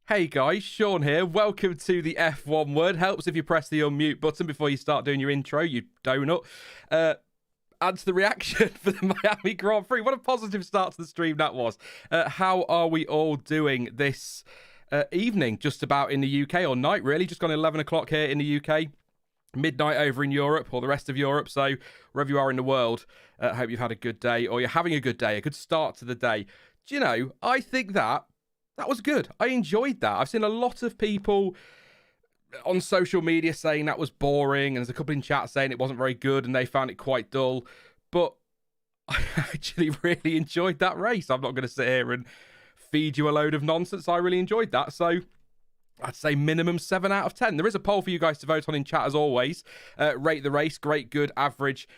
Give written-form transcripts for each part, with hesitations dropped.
Hey guys, Sean here. Welcome to the F1 Word. Helps if you press the unmute button before you start doing your intro, you donut. And to the reaction for the Miami Grand Prix. What a positive start to the stream that was. How are we all doing this evening? Just about in the UK, or night really. Just gone 11 o'clock here in the UK. Midnight over in Europe, or the rest of Europe. So wherever you are in the world, I hope you've had a good day, or you're having a good day, a good start to the day. Do you know, I think that was good. I enjoyed that. I've seen a lot of people on social media saying that was boring, and there's a couple in chat saying it wasn't very good and they found it quite dull. But I actually really enjoyed that race. I'm not going to sit here and feed you a load of nonsense. I really enjoyed that. So I'd say minimum 7 out of 10. There is a poll for you guys to vote on in chat as always. Rate the race. Great, good, average,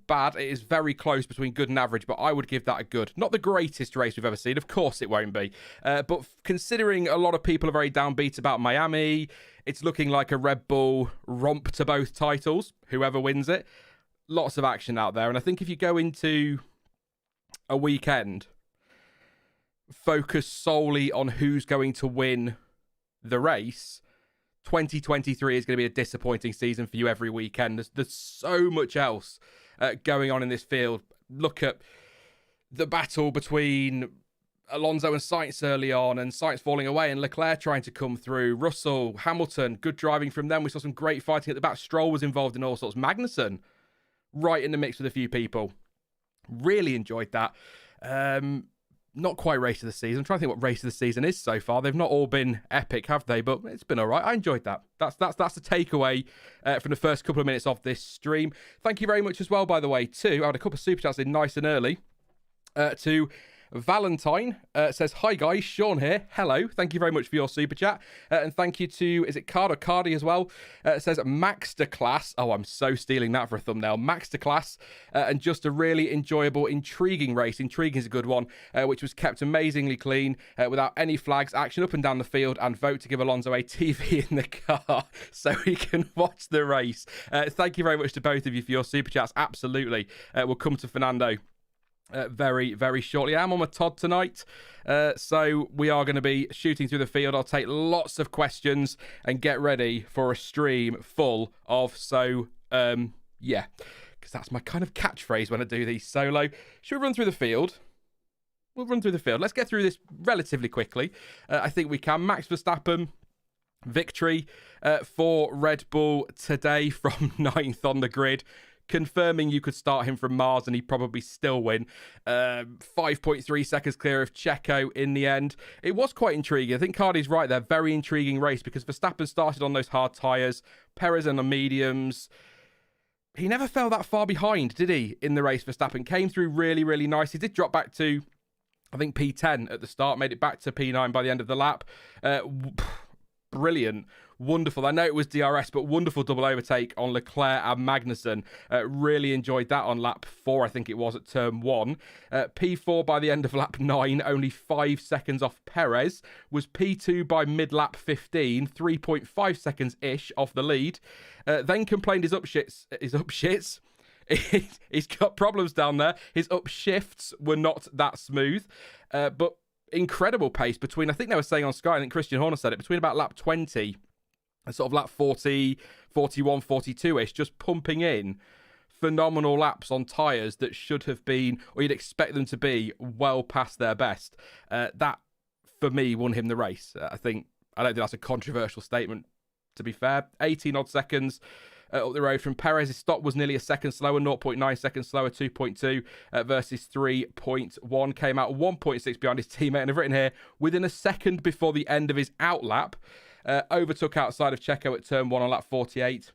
bad. It is very close between good and average, but I would give that a good. Not the greatest race we've ever seen. Of course it won't be. But considering a lot of people are very downbeat about Miami, it's looking like a Red Bull romp to both titles, whoever wins it. Lots of action out there. And I think if you go into a weekend, focus solely on who's going to win the race, 2023 is going to be a disappointing season for you every weekend. There's so much else going on in this field. Look at the battle between Alonso and Sainz early on, and Sainz falling away, and Leclerc trying to come through. Russell, Hamilton, good driving from them. We saw some great fighting at the back. Stroll was involved in all sorts. Magnussen, right in the mix with a few people. Really enjoyed that. Not quite race of the season. I'm trying to think what race of the season is so far. They've not all been epic, have they? But it's been all right. I enjoyed that. That's the takeaway from the first couple of minutes of this stream. Thank you very much as well, by the way, too. I had a couple of super chats in nice and early. To Valentine says, hi guys, Sean here. Hello. Thank you very much for your super chat. And thank you to, is it Card or Cardi as well? It says Maxterclass. Oh, I'm so stealing that for a thumbnail. Maxterclass. And just a really enjoyable, intriguing race. Intriguing is a good one, which was kept amazingly clean without any flags. Action up and down the field, and vote to give Alonso a TV in the car so he can watch the race. Thank you very much to both of you for your super chats. Absolutely. We'll come to Fernando very, very shortly. I'm on my Todd tonight, so we are going to be shooting through the field. I'll take lots of questions and get ready for a stream full of yeah, because that's my kind of catchphrase when I do these solo. Should we run through the field? We'll run through the field. Let's get through this relatively quickly. I think we can. Max Verstappen, victory for Red Bull today from 9th on the grid. Confirming you could start him from Mars and he'd probably still win. 5.3 seconds clear of Checo in the end. It was quite intriguing. I think Cardi's right there. Very intriguing race because Verstappen started on those hard tyres. Perez on the mediums. He never fell that far behind, did he, in the race? Verstappen came through really, really nice. He did drop back to, I think, P10 at the start. Made it back to P9 by the end of the lap. Brilliant. Wonderful. I know it was DRS, but wonderful double overtake on Leclerc and Magnussen. Really enjoyed that on lap 4, I think it was, at turn 1. P4 by the end of lap 9, only 5 seconds off Perez. Was P2 by mid-lap 15, 3.5 seconds-ish off the lead. Then complained his upshits. He's got problems down there. His upshifts were not that smooth. But incredible pace between, I think they were saying on Sky, I think Christian Horner said it, between about lap 20 and sort of lap 40, 41, 42-ish, just pumping in phenomenal laps on tyres that should have been, or you'd expect them to be, well past their best. That, for me, won him the race. I don't think that's a controversial statement, to be fair. 18-odd seconds up the road from Perez. His stop was nearly a second slower, 0.9 seconds slower, 2.2 versus 3.1. Came out 1.6 behind his teammate, and I've written here, within a second before the end of his outlap, overtook outside of Checo at turn 1 on lap 48.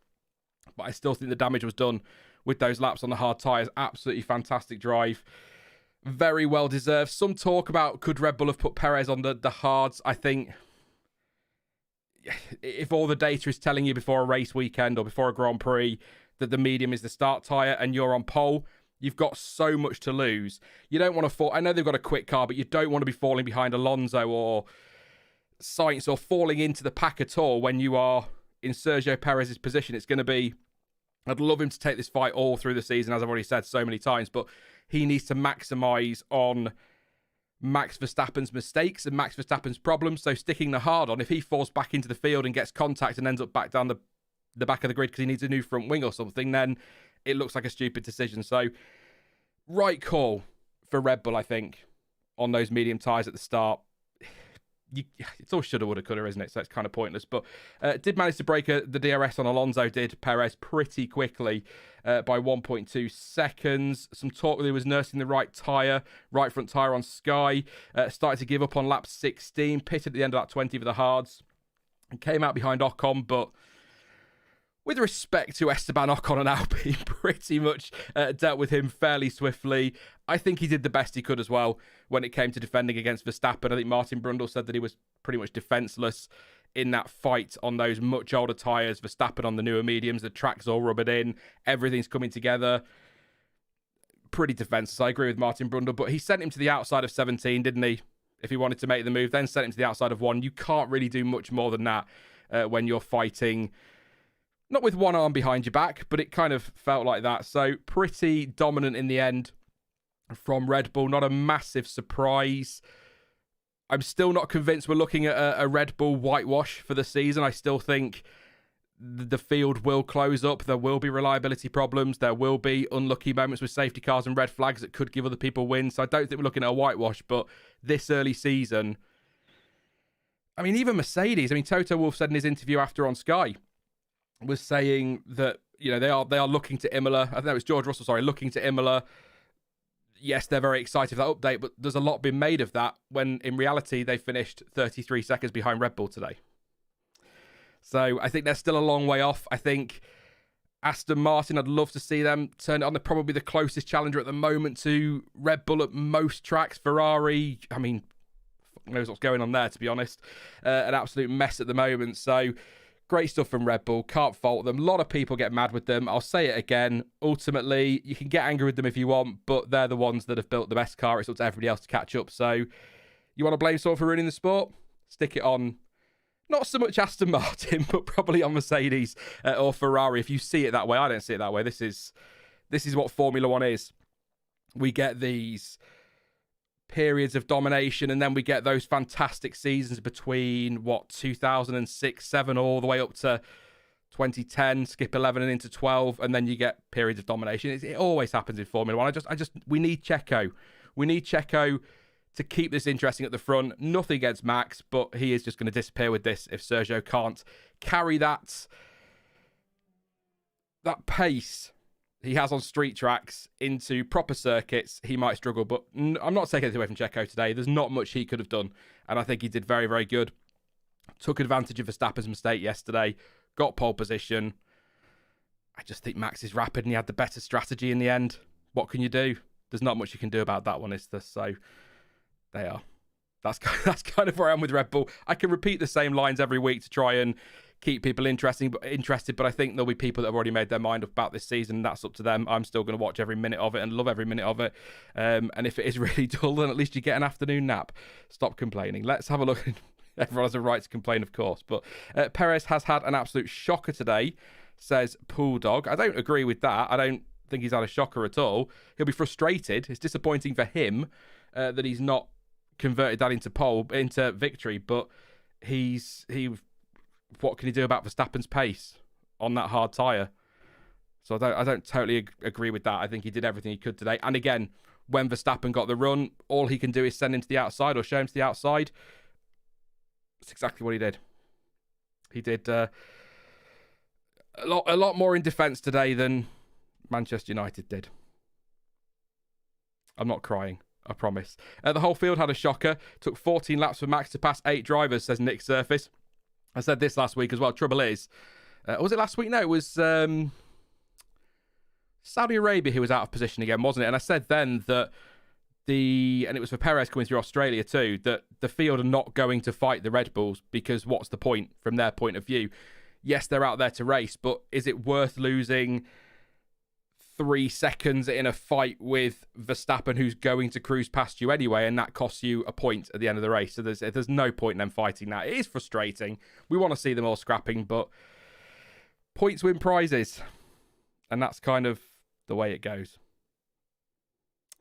But I still think the damage was done with those laps on the hard tyres. Absolutely fantastic drive. Very well deserved. Some talk about could Red Bull have put Perez on the hards. I think if all the data is telling you before a race weekend or before a Grand Prix that the medium is the start tyre and you're on pole, you've got so much to lose. You don't want to fall. I know they've got a quick car, but you don't want to be falling behind Alonso or Sainz or falling into the pack at all when you are in Sergio Perez's position. It's going to be, I'd love him to take this fight all through the season, as I've already said so many times, but he needs to maximise on Max Verstappen's mistakes and Max Verstappen's problems. So sticking the hard on, if he falls back into the field and gets contact and ends up back down the back of the grid because he needs a new front wing or something, then it looks like a stupid decision. So right call for Red Bull, I think, on those medium tyres at the start. It's all shoulda, woulda, coulda, isn't it? So it's kind of pointless. But did manage to break the DRS on Alonso, did Perez, pretty quickly by 1.2 seconds. Some talk that he was nursing the right front tyre on Sky. Started to give up on lap 16, pitted at the end of lap 20 for the hards, and came out behind Ocon, but with respect to Esteban Ocon and Alpine, pretty much dealt with him fairly swiftly. I think he did the best he could as well when it came to defending against Verstappen. I think Martin Brundle said that he was pretty much defenceless in that fight on those much older tyres. Verstappen on the newer mediums, the track's all rubbered in, everything's coming together. Pretty defenceless, I agree with Martin Brundle, but he sent him to the outside of 17, didn't he? If he wanted to make the move, then sent him to the outside of 1. You can't really do much more than that when you're fighting, not with one arm behind your back, but it kind of felt like that. So pretty dominant in the end from Red Bull. Not a massive surprise. I'm still not convinced we're looking at a Red Bull whitewash for the season. I still think the field will close up. There will be reliability problems. There will be unlucky moments with safety cars and red flags that could give other people wins. So I don't think we're looking at a whitewash, but this early season, I mean, even Mercedes, Toto Wolff said in his interview after on Sky, was saying that, they are looking to Imola. I think it was George Russell, looking to Imola. Yes, they're very excited for that update, but there's a lot been made of that when in reality they finished 33 seconds behind Red Bull today. So I think they're still a long way off. I think Aston Martin, I'd love to see them turn it on. They're probably the closest challenger at the moment to Red Bull at most tracks. Ferrari, fuck knows what's going on there, to be honest. An absolute mess at the moment. So great stuff from Red Bull. Can't fault them. A lot of people get mad with them. I'll say it again. Ultimately, you can get angry with them if you want, but they're the ones that have built the best car. It's up to everybody else to catch up. So you want to blame someone for ruining the sport? Stick it on, not so much Aston Martin, but probably on Mercedes or Ferrari. If you see it that way, I don't see it that way. This is what Formula One is. We get these periods of domination, and then we get those fantastic seasons between 2006, 7, all the way up to 2010, skip 11 and into 12, and then you get periods of domination. It always happens in Formula One. We need Checo. We need Checo to keep this interesting at the front. Nothing against Max, but he is just going to disappear with this if Sergio can't carry that pace he has on street tracks into proper circuits. He might struggle, but I'm not taking anything away from Checo today. There's not much he could have done, and I think he did very, very good. Took advantage of Verstappen's mistake yesterday, got pole position. I just think Max is rapid, and he had the better strategy in the end. What can you do? There's not much you can do about that one, is there? So they are. That's kind of where I am with Red Bull. I can repeat the same lines every week to try and keep people interested, but I think there'll be people that have already made their mind up about this season, and that's up to them. I'm still going to watch every minute of it and love every minute of it. And if it is really dull, then at least you get an afternoon nap. Stop complaining. Let's have a look. Everyone has a right to complain, of course. But Perez has had an absolute shocker today, says Pool Dog. I don't agree with that. I don't think he's had a shocker at all. He'll be frustrated. It's disappointing for him that he's not converted that into victory, but what can he do about Verstappen's pace on that hard tyre? So I don't totally agree with that. I think he did everything he could today. And again, when Verstappen got the run, all he can do is send him to the outside or show him to the outside. That's exactly what he did. He did a lot more in defence today than Manchester United did. I'm not crying, I promise. The whole field had a shocker. Took 14 laps for Max to pass 8 drivers, says Nick Surface. I said this last week as well. Trouble is, was it last week? No, it was Saudi Arabia who was out of position again, wasn't it? And I said then that and it was for Perez coming through Australia too, that the field are not going to fight the Red Bulls because what's the point from their point of view? Yes, they're out there to race, but is it worth losing 3 seconds in a fight with Verstappen, who's going to cruise past you anyway, and that costs you a point at the end of the race? So there's no point in them fighting that. It is frustrating. We want to see them all scrapping, but points win prizes, and that's kind of the way it goes.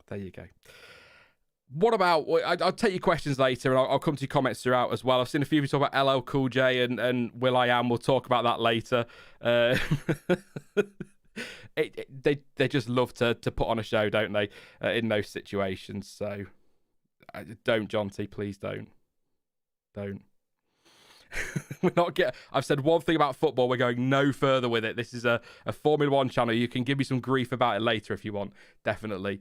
There you go. What about, I'll take your questions later and I'll come to your comments throughout as well. I've seen a few people talk about LL Cool J and Will I Am. We'll talk about that later. They just love to put on a show, don't they, in those situations. So don't, John T, please don't. We're not I've said one thing about football. We're going no further with it. This is a Formula One channel. You can give me some grief about it later if you want. Definitely.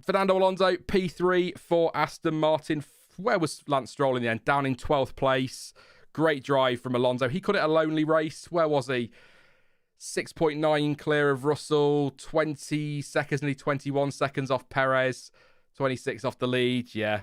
Fernando Alonso, P3 for Aston Martin. Where was Lance Stroll in the end? Down in 12th place. Great drive from Alonso. He cut it a lonely race. Where was he? 6.9 clear of Russell. 20 seconds, nearly 21 seconds off Perez. 26 off the lead. Yeah,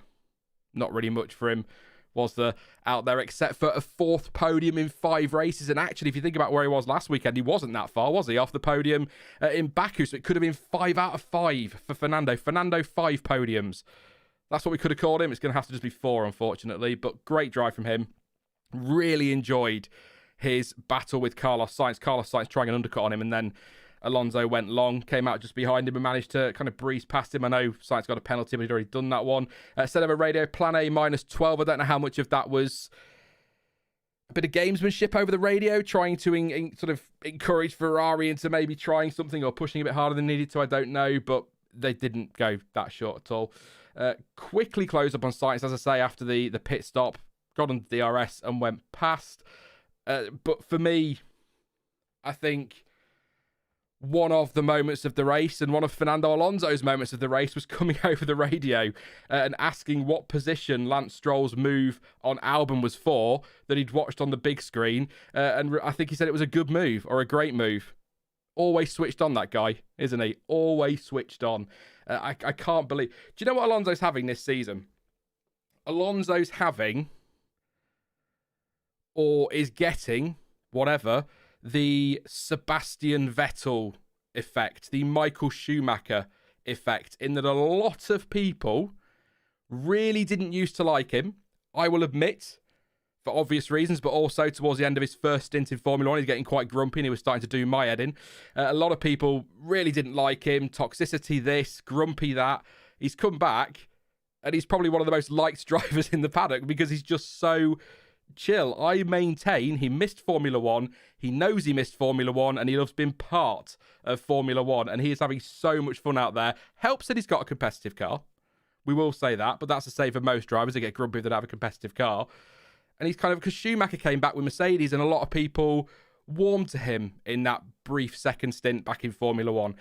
not really much for him, was there, out there, except for a 4th podium in 5 races. And actually, if you think about where he was last weekend, he wasn't that far, was he, off the podium in Baku? So it could have been 5 out of 5 for Fernando. 5 podiums. That's what we could have called him. It's going to have to just be 4, unfortunately. But great drive from him. Really enjoyed his battle with Carlos Sainz. Carlos Sainz trying an undercut on him, and then Alonso went long, came out just behind him and managed to kind of breeze past him. I know Sainz got a penalty, but he'd already done that one. Said over radio, plan A -12. I don't know how much of that was a bit of gamesmanship over the radio, trying to sort of encourage Ferrari into maybe trying something or pushing a bit harder than needed to. I don't know, but they didn't go that short at all. Quickly closed up on Sainz, as I say, after the pit stop, got on the DRS and went past. But for me, I think one of the moments of the race and one of Fernando Alonso's moments of the race was coming over the radio and asking what position Lance Stroll's move on Albon was for that he'd watched on the big screen. And I think he said it was a good move or a great move. Always switched on, that guy, isn't he? Always switched on. I can't believe... Do you know what Alonso's having this season? Alonso's having, or is getting, whatever, the Sebastian Vettel effect, the Michael Schumacher effect, in that a lot of people really didn't used to like him. I will admit, for obvious reasons, but also towards the end of his first stint in Formula One, he's getting quite grumpy and he was starting to do my head in. A lot of people really didn't like him. Toxicity this, grumpy that. He's come back and he's probably one of the most liked drivers in the paddock because he's just so chill. I maintain he missed Formula One. He knows he missed Formula One and he loves being part of Formula One. And he is having so much fun out there. Helps that he's got a competitive car. We will say that, but that's the same for most drivers. They get grumpy if they don't have a competitive car. And he's kind of, because Schumacher came back with Mercedes and a lot of people warmed to him in that brief second stint back in Formula One.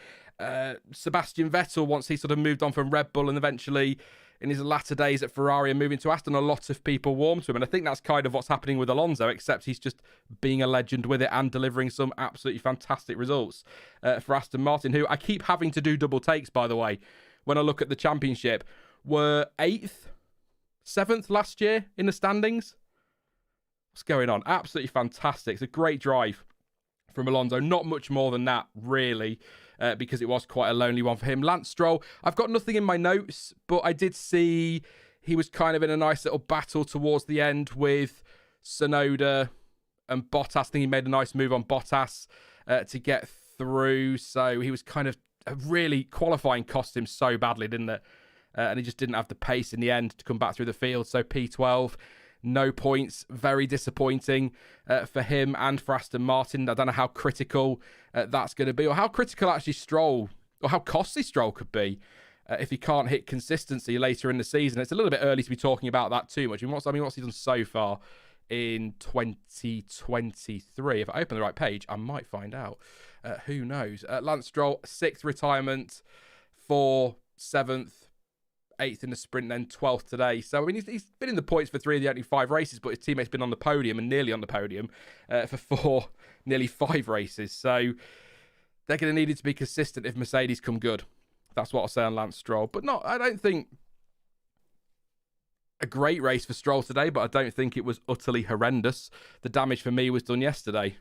Sebastian Vettel, once he sort of moved on from Red Bull and eventually in his latter days at Ferrari and moving to Aston, a lot of people warmed to him. And I think that's kind of what's happening with Alonso, except he's just being a legend with it and delivering some absolutely fantastic results for Aston Martin, who I keep having to do double takes, by the way, when I look at the championship, were 8th, 7th last year in the standings. What's going on? Absolutely fantastic. It's a great drive from Alonso. Not much more than that, really, because it was quite a lonely one for him. Lance Stroll, I've got nothing in my notes, but I did see he was kind of in a nice little battle towards the end with Tsunoda and Bottas. I think he made a nice move on Bottas to get through. So he was kind of really qualifying cost him so badly, didn't it? And he just didn't have the pace in the end to come back through the field. So P12. No points. Very disappointing for him and for Aston Martin. I don't know how critical that's going to be, or how critical actually Stroll, or how costly Stroll could be if he can't hit consistency later in the season. It's a little bit early to be talking about that too much. What's he done so far in 2023? If I open the right page, I might find out. Who knows? Lance Stroll, 6th retirement, for 7th. 8th in the sprint, then 12th today. So, I mean, he's been in the points for 3 of the only 5 races, but his teammate's been on the podium and nearly on the podium for 4, nearly 5 races. So, they're going to need it to be consistent if Mercedes come good. That's what I'll say on Lance Stroll. But I don't think a great race for Stroll today, but I don't think it was utterly horrendous. The damage for me was done yesterday.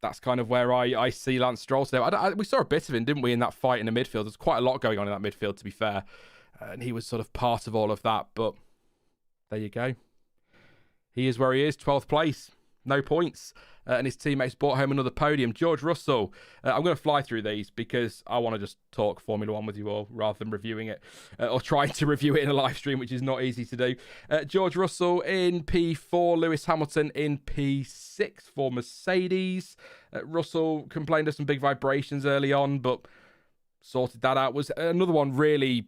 That's kind of where I see Lance Stroll today. We saw a bit of him, didn't we, in that fight in the midfield? There's quite a lot going on in that midfield, to be fair. And he was sort of part of all of that. But there you go. He is where he is, 12th place. No points and his teammates brought home another podium. George Russell, I'm going to fly through these because I want to just talk Formula One with you all rather than reviewing it or trying to review it in a live stream, which is not easy to do. George Russell in P4, Lewis Hamilton in P6 for Mercedes. Russell complained of some big vibrations early on, but sorted that out. Was another one really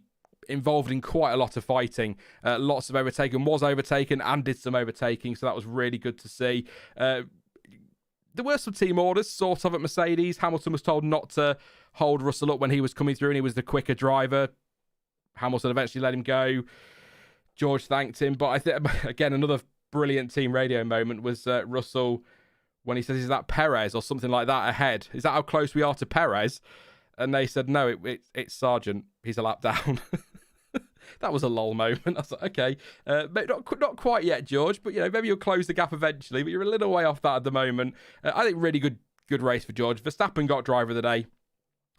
involved in quite a lot of fighting, lots of overtaking, was overtaken and did some overtaking, so that was really good to see. There were some team orders sort of at Mercedes. Hamilton was told not to hold Russell up when he was coming through and he was the quicker driver. Hamilton eventually let him go. George thanked him, but I think again another brilliant team radio moment was Russell when he says, is that Perez or something like that ahead? Is that how close we are to Perez? And they said, no, it's Sargent. He's a lap down. That was a lol moment. I was like, okay, not quite yet, George, but maybe you'll close the gap eventually, but you're a little way off that at the moment. I think really good race for George. Verstappen got driver of the day.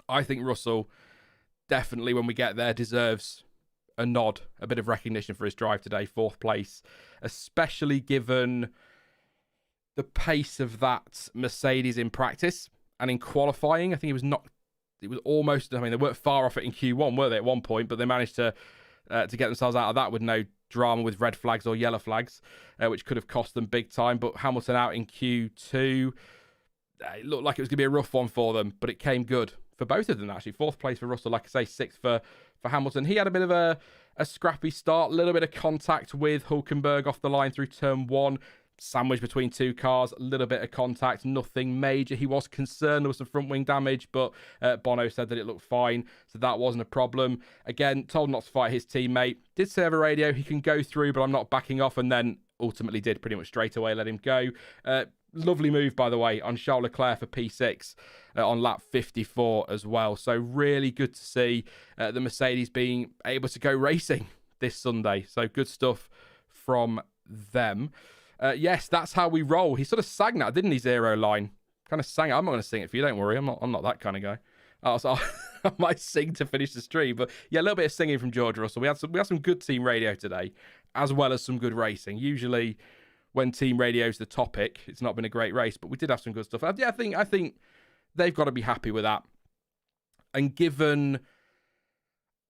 I think Russell definitely, when we get there, deserves a nod, a bit of recognition for his drive today, 4th place, especially given the pace of that Mercedes in practice and in qualifying. I think it was almost, I mean, they weren't far off it in Q1, were they, at one point, but they managed to get themselves out of that with no drama with red flags or yellow flags, which could have cost them big time. But Hamilton out in Q2, it looked like it was going to be a rough one for them, but it came good for both of them, actually. 4th place for Russell, like I say, 6th for Hamilton. He had a bit of a scrappy start, a little bit of contact with Hülkenberg off the line through turn 1. Sandwiched between two cars, a little bit of contact, nothing major. He was concerned there was some front wing damage, but Bono said that it looked fine, so that wasn't a problem. Again, told not to fight his teammate. Did say over radio he can go through, but I'm not backing off, and then ultimately did pretty much straight away let him go. Lovely move, by the way, on Charles Leclerc for P6 on lap 54 as well. So really good to see the Mercedes being able to go racing this Sunday. So good stuff from them. Yes, that's how we roll. He sort of sang that, didn't he, Zero line? Kind of sang it. I'm not going to sing it for you, don't worry. I'm not that kind of guy. So I might sing to finish the stream. But yeah, a little bit of singing from George Russell. We had some good team radio today, as well as some good racing. Usually when team radio's the topic, it's not been a great race, but we did have some good stuff. Yeah, I think they've got to be happy with that. And given...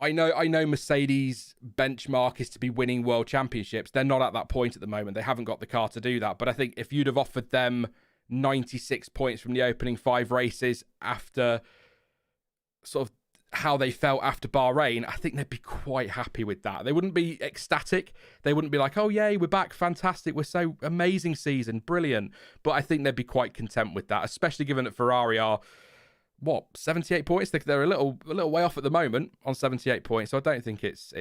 I know Mercedes' benchmark is to be winning world championships. They're not at that point at the moment. They haven't got the car to do that. But I think if you'd have offered them 96 points from the opening 5 races after sort of how they felt after Bahrain, I think they'd be quite happy with that. They wouldn't be ecstatic. They wouldn't be like, oh, yay, we're back, fantastic, we're so amazing season, brilliant. But I think they'd be quite content with that, especially given that Ferrari are... 78 points? They're a little way off at the moment on 78 points, so I don't think it's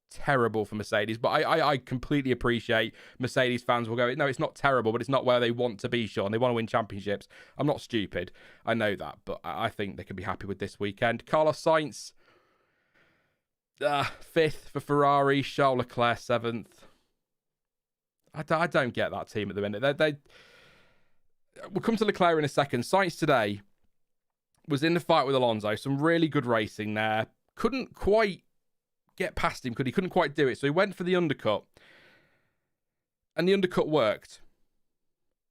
terrible for Mercedes. But I completely appreciate Mercedes fans will go, no, it's not terrible, but it's not where they want to be, Sean. They want to win championships. I'm not stupid. I know that, but I think they can be happy with this weekend. Carlos Sainz, 5th for Ferrari. Charles Leclerc, 7th. I don't get that team at the minute. We'll come to Leclerc in a second. Sainz today was in the fight with Alonso. Some really good racing there. Couldn't quite get past him, couldn't quite do it. So he went for the undercut. And the undercut worked.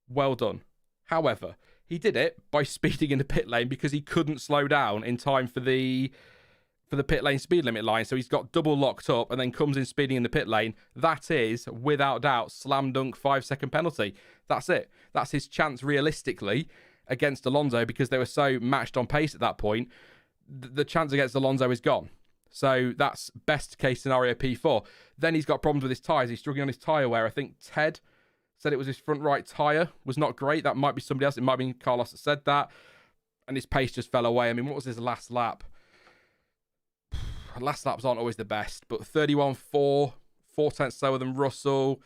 Well done. However, he did it by speeding in the pit lane because he couldn't slow down in time for the pit lane speed limit line. So he's got double locked up and then comes in speeding in the pit lane. That is, without doubt, slam dunk 5-second penalty. That's it. That's his chance realistically against Alonso, because they were so matched on pace at that point. The chance against Alonso is gone. So that's best case scenario P4. Then he's got problems with his tyres. He's struggling on his tyre wear. I think Ted said it was his front right tyre was not great. That might be somebody else. It might be Carlos that said that. And his pace just fell away. I mean, what was his last lap? Last laps aren't always the best, but 31.4, 4 tenths slower than Russell,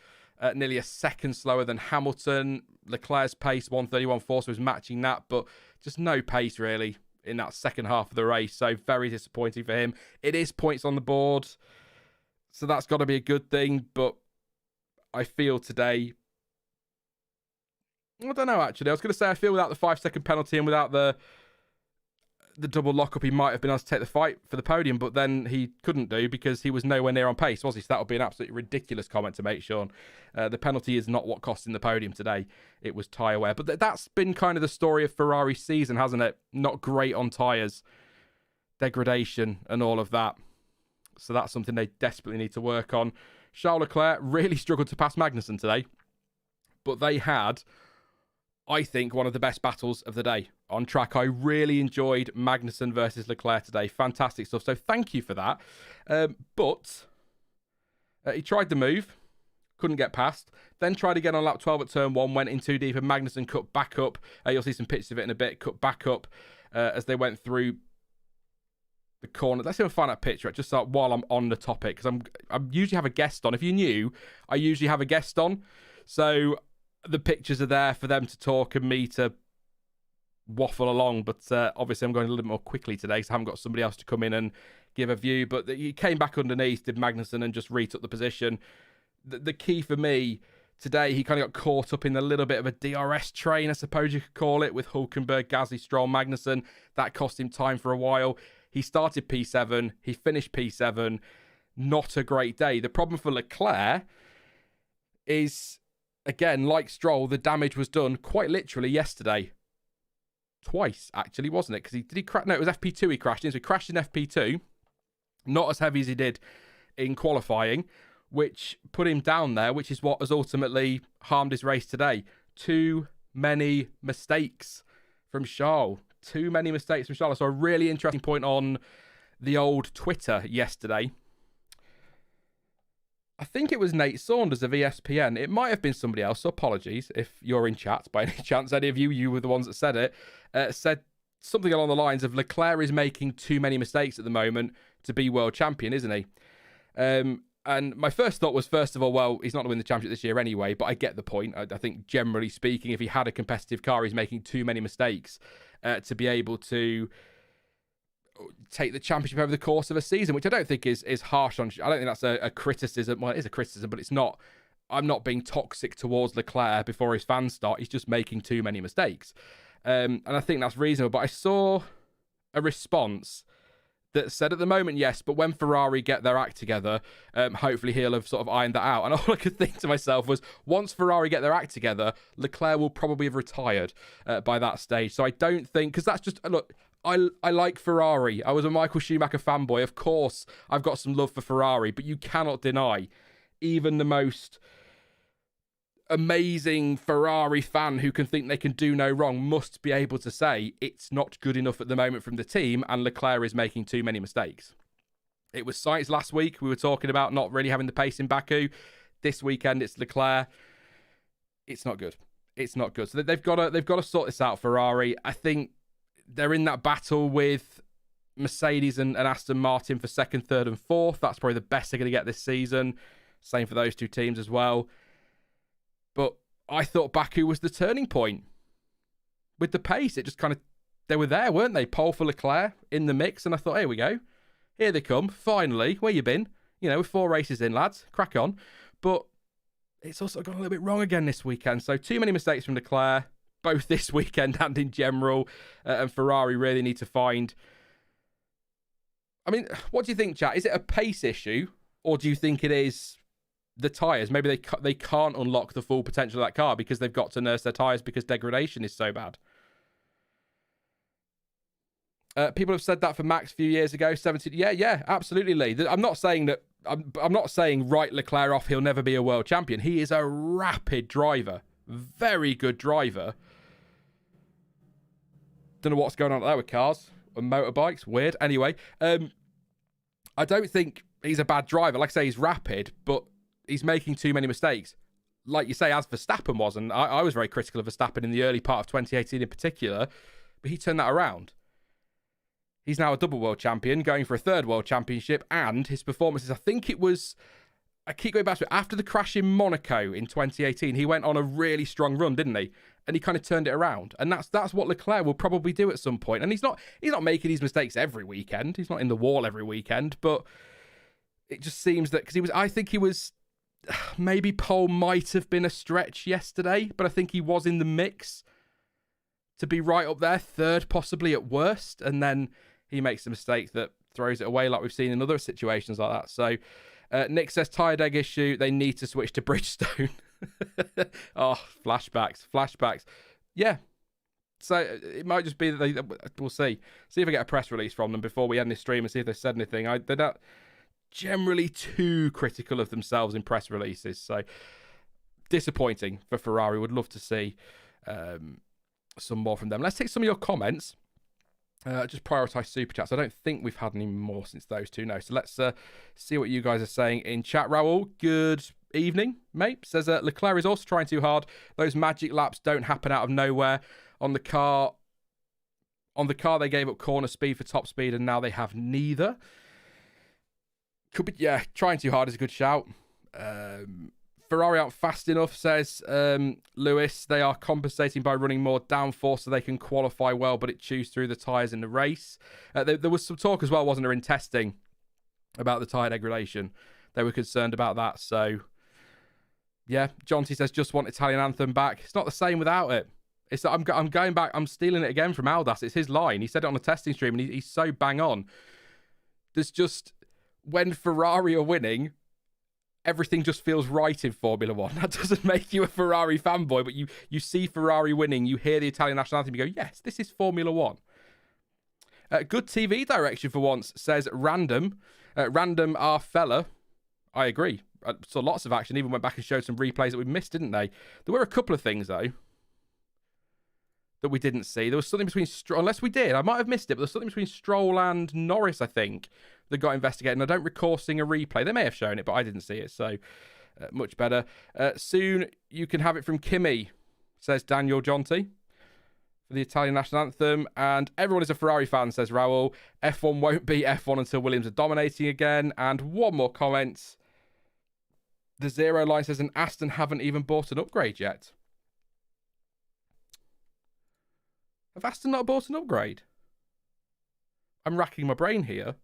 nearly a second slower than Hamilton. Leclerc's pace, 131.4, so he's matching that, but just no pace really in that second half of the race. So very disappointing for him. It is points on the board, so that's got to be a good thing, but I feel today... I don't know, actually. I was going to say I feel without the 5-second penalty and without the the double lockup, he might have been able to take the fight for the podium, but then he couldn't do because he was nowhere near on pace, was he? So that would be an absolutely ridiculous comment to make, Sean. The penalty is not what cost him the podium today. It was tyre wear. But that's been kind of the story of Ferrari's season, hasn't it? Not great on tyres, degradation and all of that. So that's something they desperately need to work on. Charles Leclerc really struggled to pass Magnussen today, but they had, I think, one of the best battles of the day on track. I really enjoyed Magnussen versus Leclerc today. Fantastic stuff. So thank you for that. But he tried the move, couldn't get past. Then tried again on lap 12 at turn 1, went in too deep, and Magnussen cut back up. You'll see some pictures of it in a bit. Cut back up as they went through the corner. Let's see if I find that picture just while I'm on the topic, because I usually have a guest on. If you knew, I usually have a guest on. So the pictures are there for them to talk and me to waffle along, but obviously I'm going a little bit more quickly today because I haven't got somebody else to come in and give a view. But he came back underneath, did Magnussen, and just retook the position. The key for me today, he kind of got caught up in a little bit of a DRS train, I suppose you could call it, with Hülkenberg, Gasly, Stroll, Magnussen. That cost him time for a while. He started P7, he finished P7. Not a great day. The problem for Leclerc is, again, like Stroll, the damage was done quite literally yesterday. Twice, actually, wasn't it? Because did he crash? No, it was FP2 he crashed in. So he crashed in FP2. Not as heavy as he did in qualifying, which put him down there, which is what has ultimately harmed his race today. Too many mistakes from Charles. Too many mistakes from Charles. So a really interesting point on the old Twitter yesterday. I think it was Nate Saunders of ESPN. It might have been somebody else, so apologies if you're in chat by any chance. Any of you were the ones that said it. Said something along the lines of Leclerc is making too many mistakes at the moment to be world champion, isn't he? And my first thought was, first of all, well, he's not going to win the championship this year anyway, but I get the point. I think, generally speaking, if he had a competitive car, he's making too many mistakes to be able to take the championship over the course of a season, which I don't think is harsh on. I don't think that's a criticism. Well, it is a criticism, but it's not. I'm not being toxic towards Leclerc before his fans start. He's just making too many mistakes. And I think that's reasonable. But I saw a response that said at the moment, yes, but when Ferrari get their act together, hopefully he'll have sort of ironed that out. And all I could think to myself was, once Ferrari get their act together, Leclerc will probably have retired by that stage. So I don't think, because that's just, look, I like Ferrari. I was a Michael Schumacher fanboy. Of course, I've got some love for Ferrari, but you cannot deny, even the most amazing Ferrari fan who can think they can do no wrong must be able to say it's not good enough at the moment from the team, and Leclerc is making too many mistakes. It was Sainz last week. We were talking about not really having the pace in Baku. This weekend, it's Leclerc. It's not good. It's not good. So they've got to sort this out, Ferrari. I think they're in that battle with Mercedes and Aston Martin for second, third, and fourth. That's probably the best they're going to get this season. Same for those two teams as well. But I thought Baku was the turning point. With the pace, it just kind of, they were there, weren't they? Pole for Leclerc in the mix, and I thought, here we go. Here they come, finally. Where you been? You know, with 4 races in, lads. Crack on. But it's also gone a little bit wrong again this weekend. So too many mistakes from Leclerc, both this weekend and in general. And Ferrari really need to find... I mean, what do you think, chat? Is it a pace issue, or do you think it is the tyres? Maybe they can't unlock the full potential of that car because they've got to nurse their tyres because degradation is so bad. People have said that for Max a few years ago. 17. Yeah, absolutely, Lee. I'm not saying that. I'm not saying write Leclerc off. He'll never be a world champion. He is a rapid driver, very good driver. Don't know what's going on there with cars and motorbikes. Weird. Anyway, I don't think he's a bad driver. Like I say, he's rapid, but he's making too many mistakes. Like you say, as Verstappen was, and I was very critical of Verstappen in the early part of 2018 in particular, but he turned that around. He's now a double world champion, going for a third world championship, and his performances, I think it was, I keep going back to it, after the crash in Monaco in 2018, he went on a really strong run, didn't he? And he kind of turned it around. And that's what Leclerc will probably do at some point. And he's not making these mistakes every weekend. He's not in the wall every weekend, but it just seems that, because I think he was, maybe pole might have been a stretch yesterday, but I think he was in the mix to be right up there, third possibly at worst, and then he makes a mistake that throws it away like we've seen in other situations like that. So Nick says, tyre deg issue, they need to switch to Bridgestone. Oh, flashbacks. Yeah. So it might just be that we'll see. See if I get a press release from them before we end this stream and see if they said anything. They're not generally too critical of themselves in press releases. So disappointing for Ferrari. Would love to see some more from them. Let's take some of your comments. Just prioritise super chats. I don't think we've had any more since those two. No. So let's see what you guys are saying in chat. Raoul, good evening, mate. Says Leclerc is also trying too hard. Those magic laps don't happen out of nowhere. On the car, they gave up corner speed for top speed, and now they have neither. Could be, yeah. Trying too hard is a good shout. Ferrari aren't fast enough, says Lewis. They are compensating by running more downforce so they can qualify well, but it chews through the tyres in the race. There was some talk as well, wasn't there, in testing about the tyre degradation. They were concerned about that. So, yeah, Jonty says, just want Italian anthem back. It's not the same without it. It's I'm going back. I'm stealing it again from Aldas. It's his line. He said it on a testing stream, and he's so bang on. There's just, when Ferrari are winning, everything just feels right in Formula One. That doesn't make you a Ferrari fanboy, but you see Ferrari winning, you hear the Italian national anthem, you go, yes, this is Formula One. Good TV direction for once, says Random. Random, our fella. I agree. Saw lots of action, even went back and showed some replays that we missed, didn't they? There were a couple of things, though, that we didn't see. There was something between unless we did, I might have missed it, but there's something between Stroll and Norris, I think, that got investigated. And I don't recall seeing a replay. They may have shown it, but I didn't see it, so much better. Soon you can have it from Kimi, says Daniel Jonty, for the Italian national anthem. And everyone is a Ferrari fan, says Raoul. F1 won't be F1 until Williams are dominating again. And one more comment. The Zero line says, and Aston haven't even bought an upgrade yet. Have Aston not bought an upgrade? I'm racking my brain here.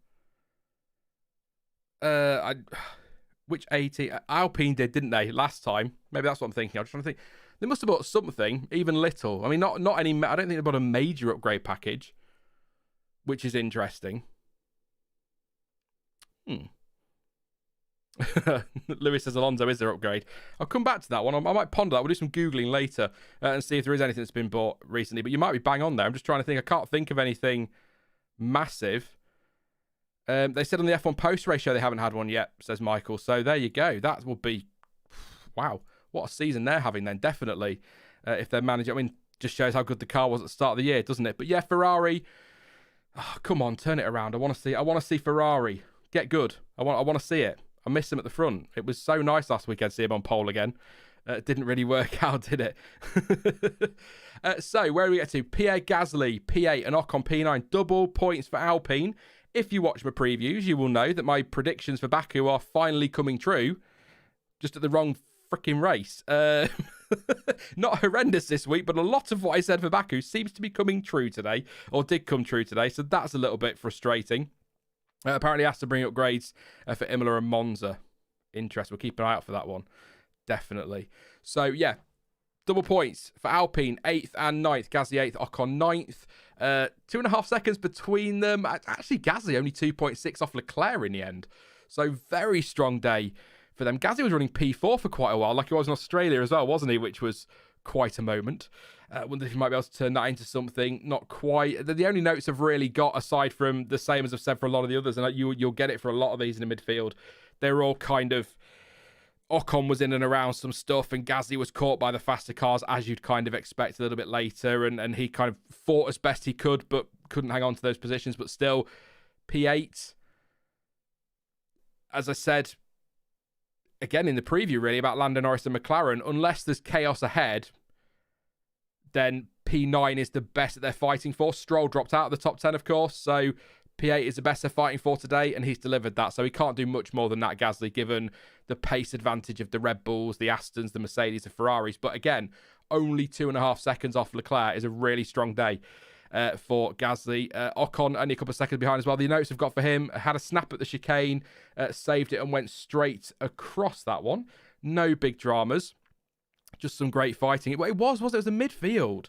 Which AT? Alpine did, didn't they, last time? Maybe that's what I'm thinking. I'm trying to think. They must have bought something, even little. I mean, not any. I don't think they bought a major upgrade package, which is interesting. Lewis says Alonso is their upgrade. I'll come back to that one. I might ponder that. We'll do some Googling later and see if there is anything that's been bought recently. But you might be bang on there. I'm just trying to think. I can't think of anything massive. They said on the F1 post race show they haven't had one yet, says Michael. So there you go. That will be, wow, what a season they're having then, definitely. If they're managing, I mean, just shows how good the car was at the start of the year, doesn't it? But yeah, Ferrari, come on, turn it around. I want to see Ferrari get good. I want to see it. I miss them at the front. It was so nice last weekend to see him on pole again. It didn't really work out, did it? So, where do we get to? Pierre Gasly, P8 and Ocon P9. Double points for Alpine. If you watch my previews, you will know that my predictions for Baku are finally coming true. Just at the wrong freaking race. Not horrendous this week, but a lot of what I said for Baku seems to be coming true today. Or did come true today. So that's a little bit frustrating. Apparently has to bring upgrades for Imola and Monza. Interest. We'll keep an eye out for that one. Definitely. So, yeah. Double points for Alpine, 8th and 9th. Gasly 8th, Ocon 9th. 2.5 seconds between them. Actually, Gasly only 2.6 off Leclerc in the end. So, very strong day for them. Gasly was running P4 for quite a while, like he was in Australia as well, wasn't he? Which was quite a moment. Wonder if you might be able to turn that into something. Not quite. The only notes I've really got, aside from the same as I've said for a lot of the others, and you'll get it for a lot of these in the midfield, they're all kind of... Ocon was in and around some stuff, and Gasly was caught by the faster cars, as you'd kind of expect a little bit later, and he kind of fought as best he could, but couldn't hang on to those positions. But still, P8, as I said, again in the preview, really, about Lando Norris and McLaren, unless there's chaos ahead, then P9 is the best that they're fighting for. Stroll dropped out of the top 10, of course, so P8 is the best they're fighting for today, and he's delivered that. So he can't do much more than that, Gasly, given the pace advantage of the Red Bulls, the Astons, the Mercedes, the Ferraris. But again, only 2.5 seconds off Leclerc is a really strong day for Gasly. Ocon only a couple of seconds behind as well. The notes have got for him, had a snap at the chicane, saved it and went straight across that one. No big dramas. Just some great fighting. It was a midfield.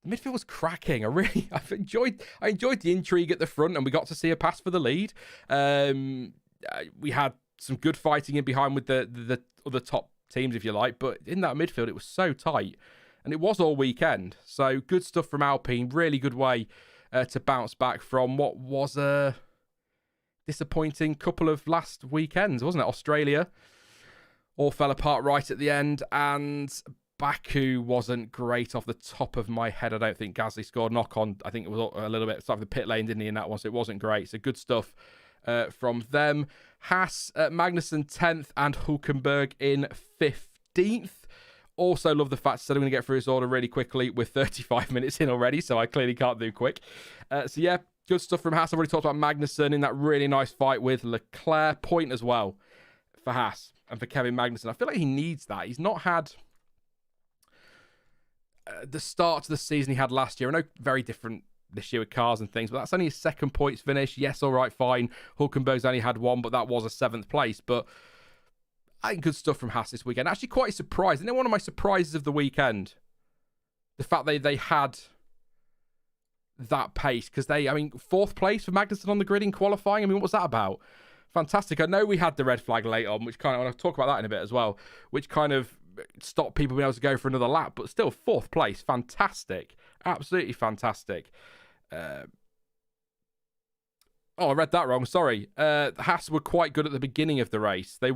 midfield was cracking. I enjoyed the intrigue at the front, and we got to see a pass for the lead. We had some good fighting in behind with the other top teams, if you like, but in that midfield, it was so tight, and it was all weekend. So good stuff from Alpine. Really good way to bounce back from what was a disappointing couple of last weekends, wasn't it? Australia all fell apart right at the end, and Baku wasn't great off the top of my head. I don't think Gasly scored knock on. I think it was a little bit sort of the pit lane, didn't he, in that one? So it wasn't great. So good stuff from them. Haas, Magnussen 10th and Hulkenberg in 15th. Also love the fact that I'm going to get through this order really quickly. We're 35 minutes in already, so I clearly can't do quick. So yeah, good stuff from Haas. I've already talked about Magnussen in that really nice fight with Leclerc. Point as well for Haas and for Kevin Magnussen. I feel like he needs that. He's not had the start to the season he had last year. I know very different this year with cars and things, but that's only his second points finish. Yes, all right, fine. Hulkenberg's only had one, but that was a 7th place. But I think good stuff from Haas this weekend. Actually quite surprised. And then one of my surprises of the weekend, the fact they had that pace, because 4th place for Magnussen on the grid in qualifying. I mean, what was that about? Fantastic. I know we had the red flag late on, which kind of, I'll talk about that in a bit as well, which kind of stopped people being able to go for another lap, but still 4th place. Fantastic. Absolutely fantastic. I read that wrong. Sorry. Haas were quite good at the beginning of the race. They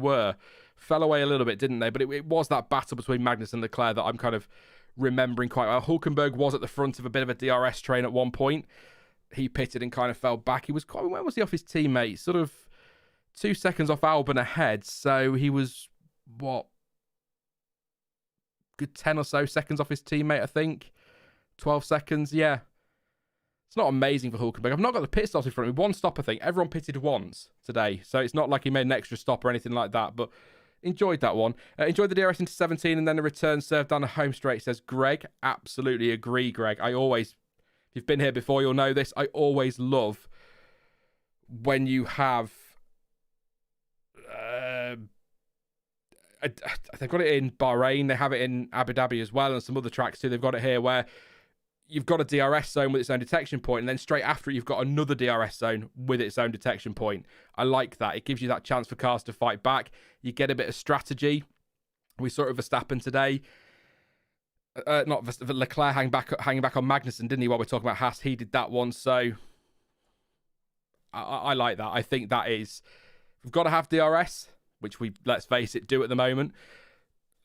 fell away a little bit, didn't they? But it was that battle between Magnussen and Leclerc that I'm kind of remembering quite well. Hulkenberg was at the front of a bit of a DRS train at one point. He pitted and kind of fell back. He was quite... Where was he off his teammate? Sort of 2 seconds off Albon ahead. So he was, good 10 or so seconds off his teammate, I think. 12 seconds, yeah. It's not amazing for Hulkenberg. I've not got the pit stops in front of me. One stop, I think. Everyone pitted once today. So it's not like he made an extra stop or anything like that. But enjoyed that one. Enjoyed the DRS into 17 and then the return serve down the home straight, says Greg. Absolutely agree, Greg. If you've been here before, you'll know this. I always love when you have... they've got it in Bahrain. They have it in Abu Dhabi as well, and some other tracks too. They've got it here where you've got a DRS zone with its own detection point, and then straight after it, you've got another DRS zone with its own detection point. I like that. It gives you that chance for cars to fight back. You get a bit of strategy. We saw it with Verstappen today. Leclerc hanging back on Magnussen, didn't he? While we're talking about Haas, he did that one. So I like that. I think that is, we've got to have DRS, which we, let's face it, do at the moment.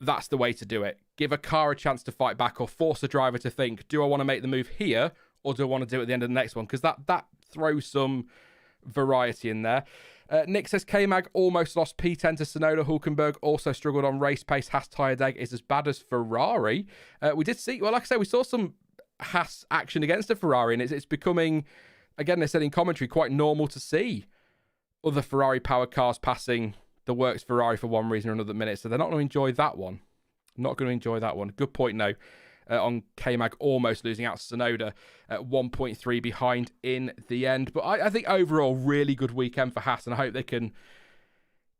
That's the way to do it. Give a car a chance to fight back, or force a driver to think, do I want to make the move here, or do I want to do it at the end of the next one? Because that throws some variety in there. Nick says, K-Mag almost lost P10 to Tsunoda. Hulkenberg also struggled on race pace. Haas tyre deg is as bad as Ferrari. We did see, well, like I say, we saw some Haas action against a Ferrari, and it's becoming, again, they said in commentary, quite normal to see other Ferrari power cars passing the works Ferrari for one reason or another minute. So they're not going to enjoy that one. Not going to enjoy that one. Good point, no. On K-Mag almost losing out to Tsunoda at 1.3 behind in the end. But I think overall, really good weekend for Haas, and I hope they can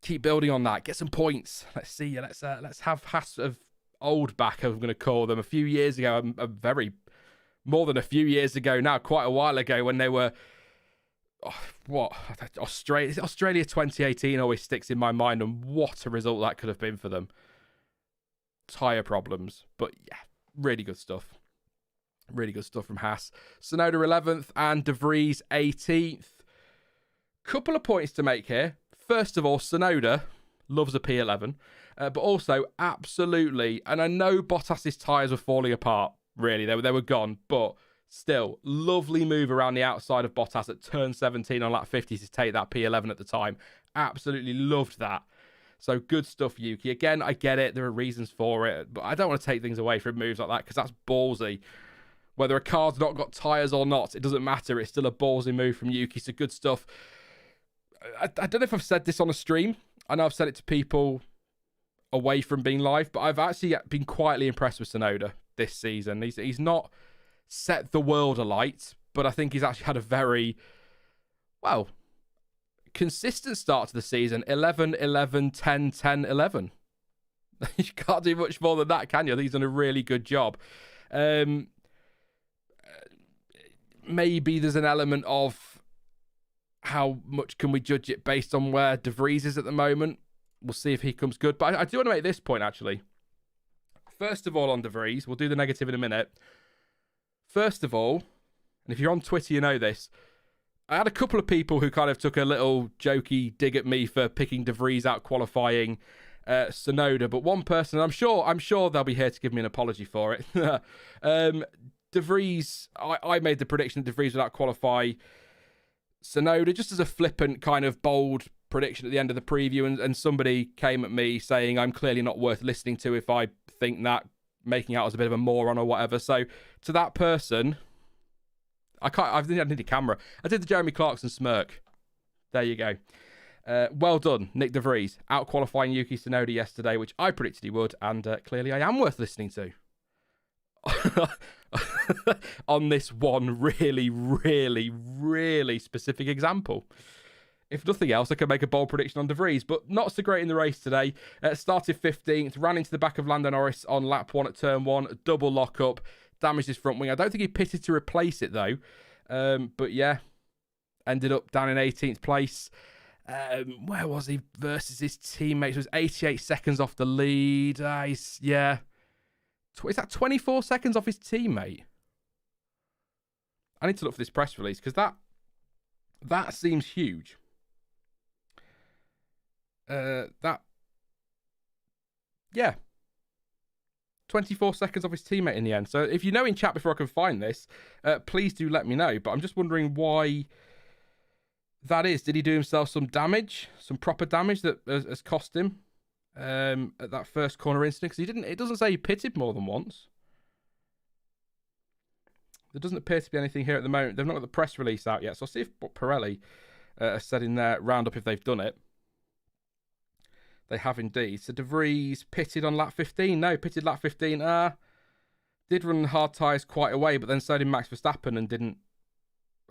keep building on that. Get some points. Let's see. Let's have Haas of old back, I'm going to call them. A few years ago, more than a few years ago now, quite a while ago, when they were... Australia 2018 always sticks in my mind, and what a result that could have been for them. Tyre problems, but yeah, really good stuff. Really good stuff from Haas. Tsunoda 11th and De Vries 18th. Couple of points to make here. First of all, Tsunoda loves a P11, but also absolutely, and I know Bottas's tyres were falling apart, really, they were gone, but still, lovely move around the outside of Bottas at turn 17 on lap 50 to take that P11 at the time. Absolutely loved that. So good stuff, Yuki. Again, I get it. There are reasons for it, but I don't want to take things away from moves like that, because that's ballsy. Whether a car's not got tyres or not, it doesn't matter. It's still a ballsy move from Yuki. So good stuff. I don't know if I've said this on a stream. I know I've said it to people away from being live, but I've actually been quietly impressed with Tsunoda this season. He's not set the world alight, but I think he's actually had a very, consistent start to the season. 11, 11, 10, 10, 11. You can't do much more than that, can you? I think he's done a really good job. maybe there's an element of how much can we judge it based on where De Vries is at the moment. We'll see if he comes good. But I do want to make this point, actually. First of all, on De Vries, we'll do the negative in a minute. First of all, and if you're on Twitter, you know this, I had a couple of people who kind of took a little jokey dig at me for picking De Vries out qualifying Tsunoda, but one person, I'm sure they'll be here to give me an apology for it. De Vries, I made the prediction that De Vries would out qualify Tsunoda just as a flippant kind of bold prediction at the end of the preview, and somebody came at me saying I'm clearly not worth listening to if I think that, making out as a bit of a moron or whatever. So to that person, I need a camera. I did the Jeremy Clarkson smirk. There you go. Well done, Nick De Vries, out qualifying Yuki Tsunoda yesterday, which I predicted he would, and clearly I am worth listening to. On this one really, really, really specific example. If nothing else, I can make a bold prediction on De Vries, but not so great in the race today. Started 15th, ran into the back of Lando Norris on lap 1 at turn 1, double lockup, damaged his front wing. I don't think he pitted to replace it though, but yeah, ended up down in 18th place. Where was he versus his teammates? It was 88 seconds off the lead. Is that 24 seconds off his teammate? I need to look for this press release because that seems huge. 24 seconds off his teammate in the end. So if you know in chat before I can find this, please do let me know. But I'm just wondering why that is. Did he do himself some damage, some proper damage that has cost him at that first corner incident? Because it doesn't say he pitted more than once. There doesn't appear to be anything here at the moment. They've not got the press release out yet. So I'll see if what Pirelli has said in their roundup if they've done it. They have indeed. So De Vries pitted on lap 15. No, pitted lap 15. Did run hard tyres quite a way, but then so did Max Verstappen and didn't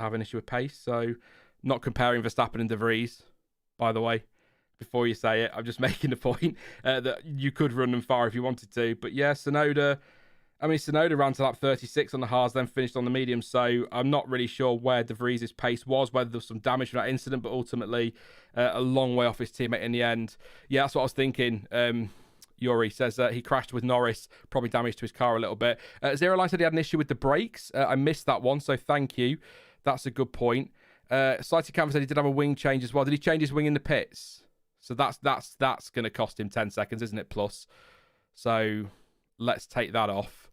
have an issue with pace. So not comparing Verstappen and De Vries, by the way. Before you say it, I'm just making the point that you could run them far if you wanted to. But yeah, Tsunoda ran to lap 36 on the Haas, then finished on the medium. So I'm not really sure where De Vries' pace was, whether there was some damage from that incident, but ultimately a long way off his teammate in the end. Yeah, that's what I was thinking. Yuri says that he crashed with Norris, probably damaged to his car a little bit. Zero Line said he had an issue with the brakes. I missed that one, so thank you. That's a good point. Sighted Canvas said he did have a wing change as well. Did he change his wing in the pits? So that's going to cost him 10 seconds, isn't it, plus? So let's take that off.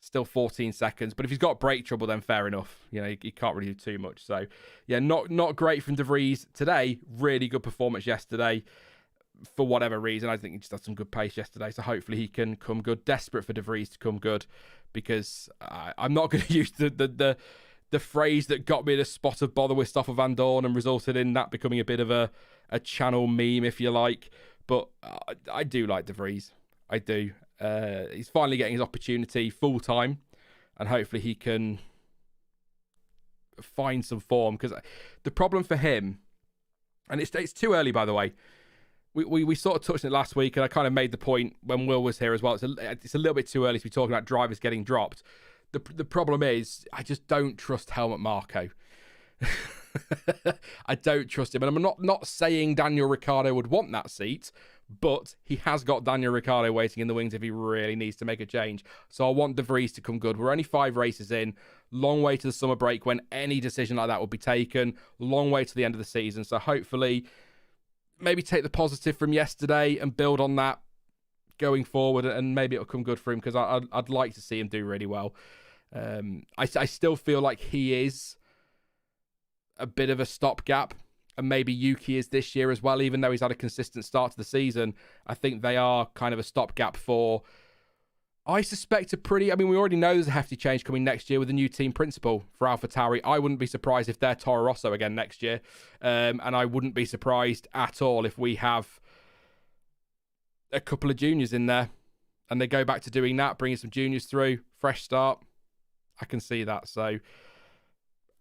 Still 14 seconds, but if he's got brake trouble, then fair enough. You know, he can't really do too much. So, yeah, not great from De Vries today. Really good performance yesterday. For whatever reason, I think he just had some good pace yesterday. So hopefully he can come good. Desperate for De Vries to come good, because I'm not going to use the phrase that got me in a spot of bother with Stoffel Van Dorn and resulted in that becoming a bit of a channel meme, if you like. But I do like De Vries. I do. He's finally getting his opportunity full time, and hopefully he can find some form, because the problem for him, and it's too early, by the way. We sort of touched on it last week, and I kind of made the point when Will was here as well. It's a little bit too early to be talking about drivers getting dropped. The problem is I just don't trust Helmut Marko. I don't trust him, and I'm not saying Daniel Ricciardo would want that seat, but he has got Daniel Ricciardo waiting in the wings if he really needs to make a change. So I want De Vries to come good. We're only 5 races in, long way to the summer break when any decision like that will be taken, long way to the end of the season. So hopefully maybe take the positive from yesterday and build on that going forward, and maybe it'll come good for him, because I'd like to see him do really well. I still feel like he is a bit of a stopgap, and maybe Yuki is this year as well, even though he's had a consistent start to the season. I think they are kind of a stopgap for, I suspect, we already know there's a hefty change coming next year with a new team principal for AlphaTauri. I wouldn't be surprised if they're Toro Rosso again next year, and I wouldn't be surprised at all if we have a couple of juniors in there and they go back to doing that, bringing some juniors through, fresh start. I can see that. So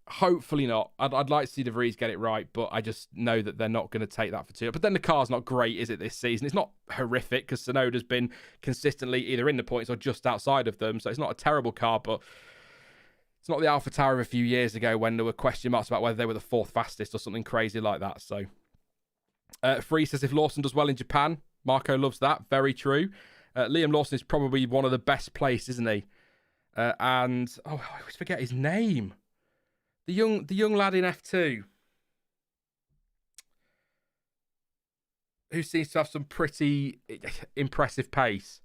hopefully not. I'd like to see De Vries get it right, but I just know that they're not going to take that for too. But then the car's not great, is it, this season? It's not horrific, because Tsunoda's been consistently either in the points or just outside of them. So it's not a terrible car, but It's not the Alpha Tower of a few years ago when there were question marks about whether they were the 4th fastest or something crazy like that. So, Free says if Lawson does well in Japan, Marco loves that. Very true. Liam Lawson is probably one of the best placed, isn't he? And I always forget his name. The young lad in F2 who seems to have some pretty impressive pace.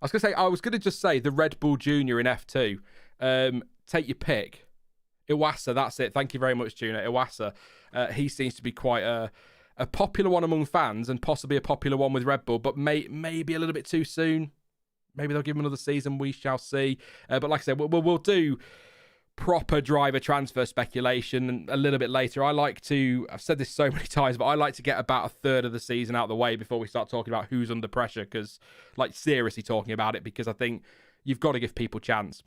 I was going to just say the Red Bull Junior in F2. Take your pick. Iwasa, that's it. Thank you very much, Juna. Iwasa. He seems to be quite a popular one among fans and possibly a popular one with Red Bull, but maybe a little bit too soon. Maybe they'll give him another season. We shall see. But like I said, we'll do proper driver transfer speculation a little bit later. I've said this so many times, but I like to get about a third of the season out of the way before we start talking about who's under pressure, because, like, seriously talking about it, because I think you've got to give people chance.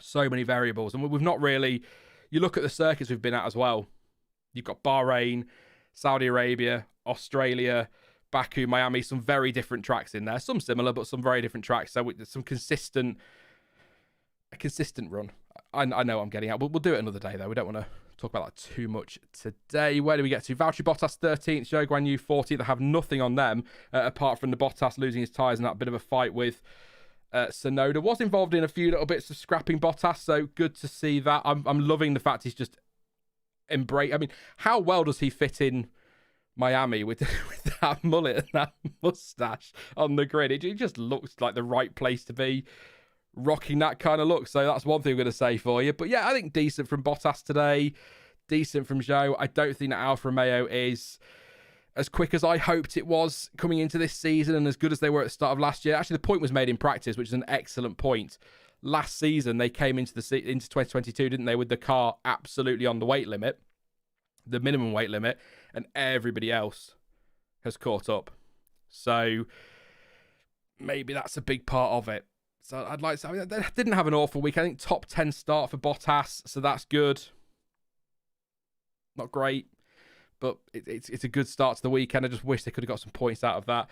So many variables. And we've not really... You look at the circuits we've been at as well. You've got Bahrain, Saudi Arabia, Australia, Baku, Miami, some very different tracks in there. Some similar, but some very different tracks. So some a consistent run. I know what I'm getting at. We'll do it another day, though. We don't want to talk about that too much today. Where do we get to? Valtteri Bottas 13th, Zhou Guanyu 14th. I have nothing on them, apart from the Bottas losing his tyres and that bit of a fight with Tsunoda. Was involved in a few little bits of scrapping Bottas, so good to see that. I'm loving the fact he's just embraced. I mean, how well does he fit in Miami with that mullet and that mustache on the grid? It just looks like the right place to be, rocking that kind of look. So that's one thing I'm going to say for you. But yeah, I think decent from Bottas today, decent from Zhou. I don't think that Alfa Romeo is as quick as I hoped it was coming into this season and as good as they were at the start of last year. Actually, the point was made in practice, which is an excellent point. Last season, they came into 2022, didn't they, with the car absolutely on the weight limit, the minimum weight limit, and everybody else has caught up. So maybe that's a big part of it. So I'd like to... I mean, they didn't have an awful week. I think top 10 start for Bottas, so that's good. Not great, but it's a good start to the weekend. I just wish they could have got some points out of that.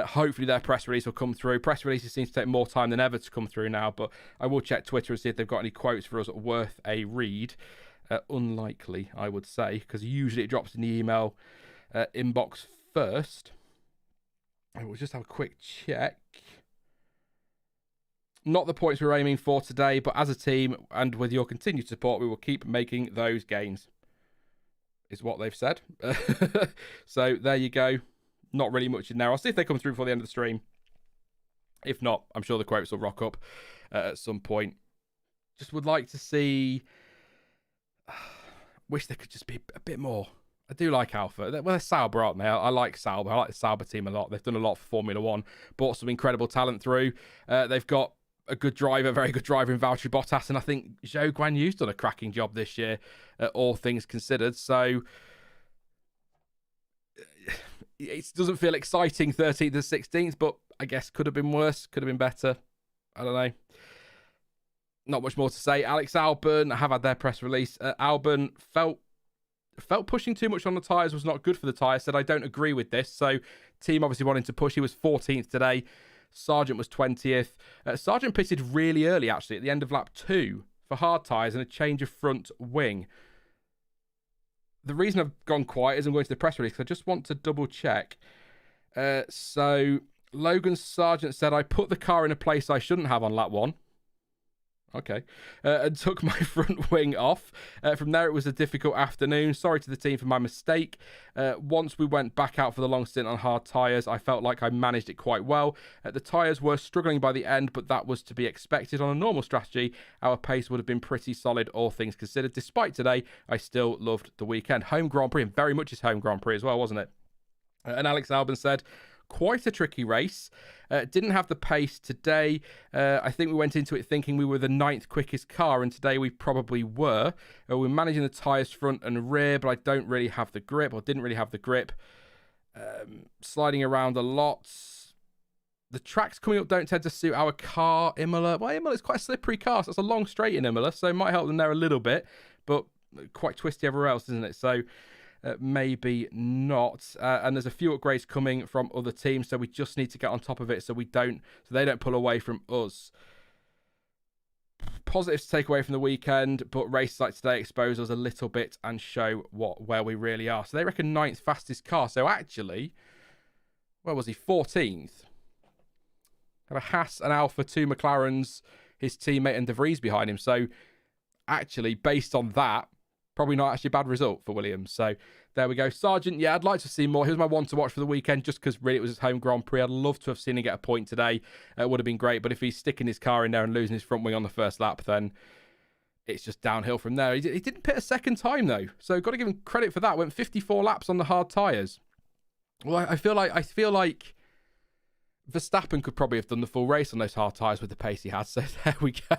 Hopefully their press release will come through. Press releases seem to take more time than ever to come through now, but I will check Twitter and see if they've got any quotes for us worth a read. Unlikely, I would say, because usually it drops in the email inbox first. I will just have a quick check. Not the points we're aiming for today, but as a team and with your continued support, we will keep making those gains, is what they've said. So there you go. Not really much in there. I'll see if they come through before the end of the stream. If not, I'm sure the quotes will rock up at some point. Just would like to see... Wish there could just be a bit more. I do like Alpha. Well, they're Sauber, aren't they? I like Sauber. I like the Sauber team a lot. They've done a lot for Formula One. Brought some incredible talent through. They've got a good driver, very good driver in Valtteri Bottas, and I think Zhou Guanyu's done a cracking job this year, all things considered. So it doesn't feel exciting 13th to 16th, but I guess could have been worse, could have been better. I don't know. Not much more to say. Alex Albon, I have had their press release. Albon felt pushing too much on the tyres was not good for the tyres. Said, I don't agree with this. So team obviously wanting to push. He was 14th today. Sargent was 20th. Sargent pitted really early, actually, at the end of lap 2 for hard tyres and a change of front wing. The reason I've gone quiet is I'm going to the press release because I just want to double check. So Logan Sargent said, I put the car in a place I shouldn't have on lap 1. Okay. And took my front wing off. From there, it was a difficult afternoon. Sorry to the team for my mistake. Once we went back out for the long stint on hard tyres, I felt like I managed it quite well. The tyres were struggling by the end, but that was to be expected. On a normal strategy, our pace would have been pretty solid, all things considered. Despite today, I still loved the weekend. Home Grand Prix, and very much his home Grand Prix as well, wasn't it? And Alex Albon said, quite a tricky race. Didn't have the pace today. I think we went into it thinking we were the 9th quickest car, and today we probably were. We're managing the tyres front and rear, but I don't really have the grip, or didn't really have the grip. Sliding around a lot. The tracks coming up don't tend to suit our car, Imola. Well, Imola's quite a slippery car, so it's a long straight in Imola, so it might help them there a little bit, but quite twisty everywhere else, isn't it? So maybe not. And there's a few upgrades coming from other teams, so we just need to get on top of it so they don't pull away from us. positives to take away from the weekend, but races like today expose us a little bit and show where we really are. So they reckon 9th fastest car. So actually, where was he? 14th. Had a Haas and Alfa, 2 McLarens, his teammate and De Vries behind him. So actually, based on that, probably not actually a bad result for Williams. So there we go. Sargent, yeah, I'd like to see more. He was my one to watch for the weekend just because really it was his home Grand Prix. I'd love to have seen him get a point today. It would have been great. But if he's sticking his car in there and losing his front wing on the first lap, then it's just downhill from there. He didn't pit a second time, though. So got to give him credit for that. Went 54 laps on the hard tyres. Well, I feel like Verstappen could probably have done the full race on those hard tyres with the pace he had. So there we go.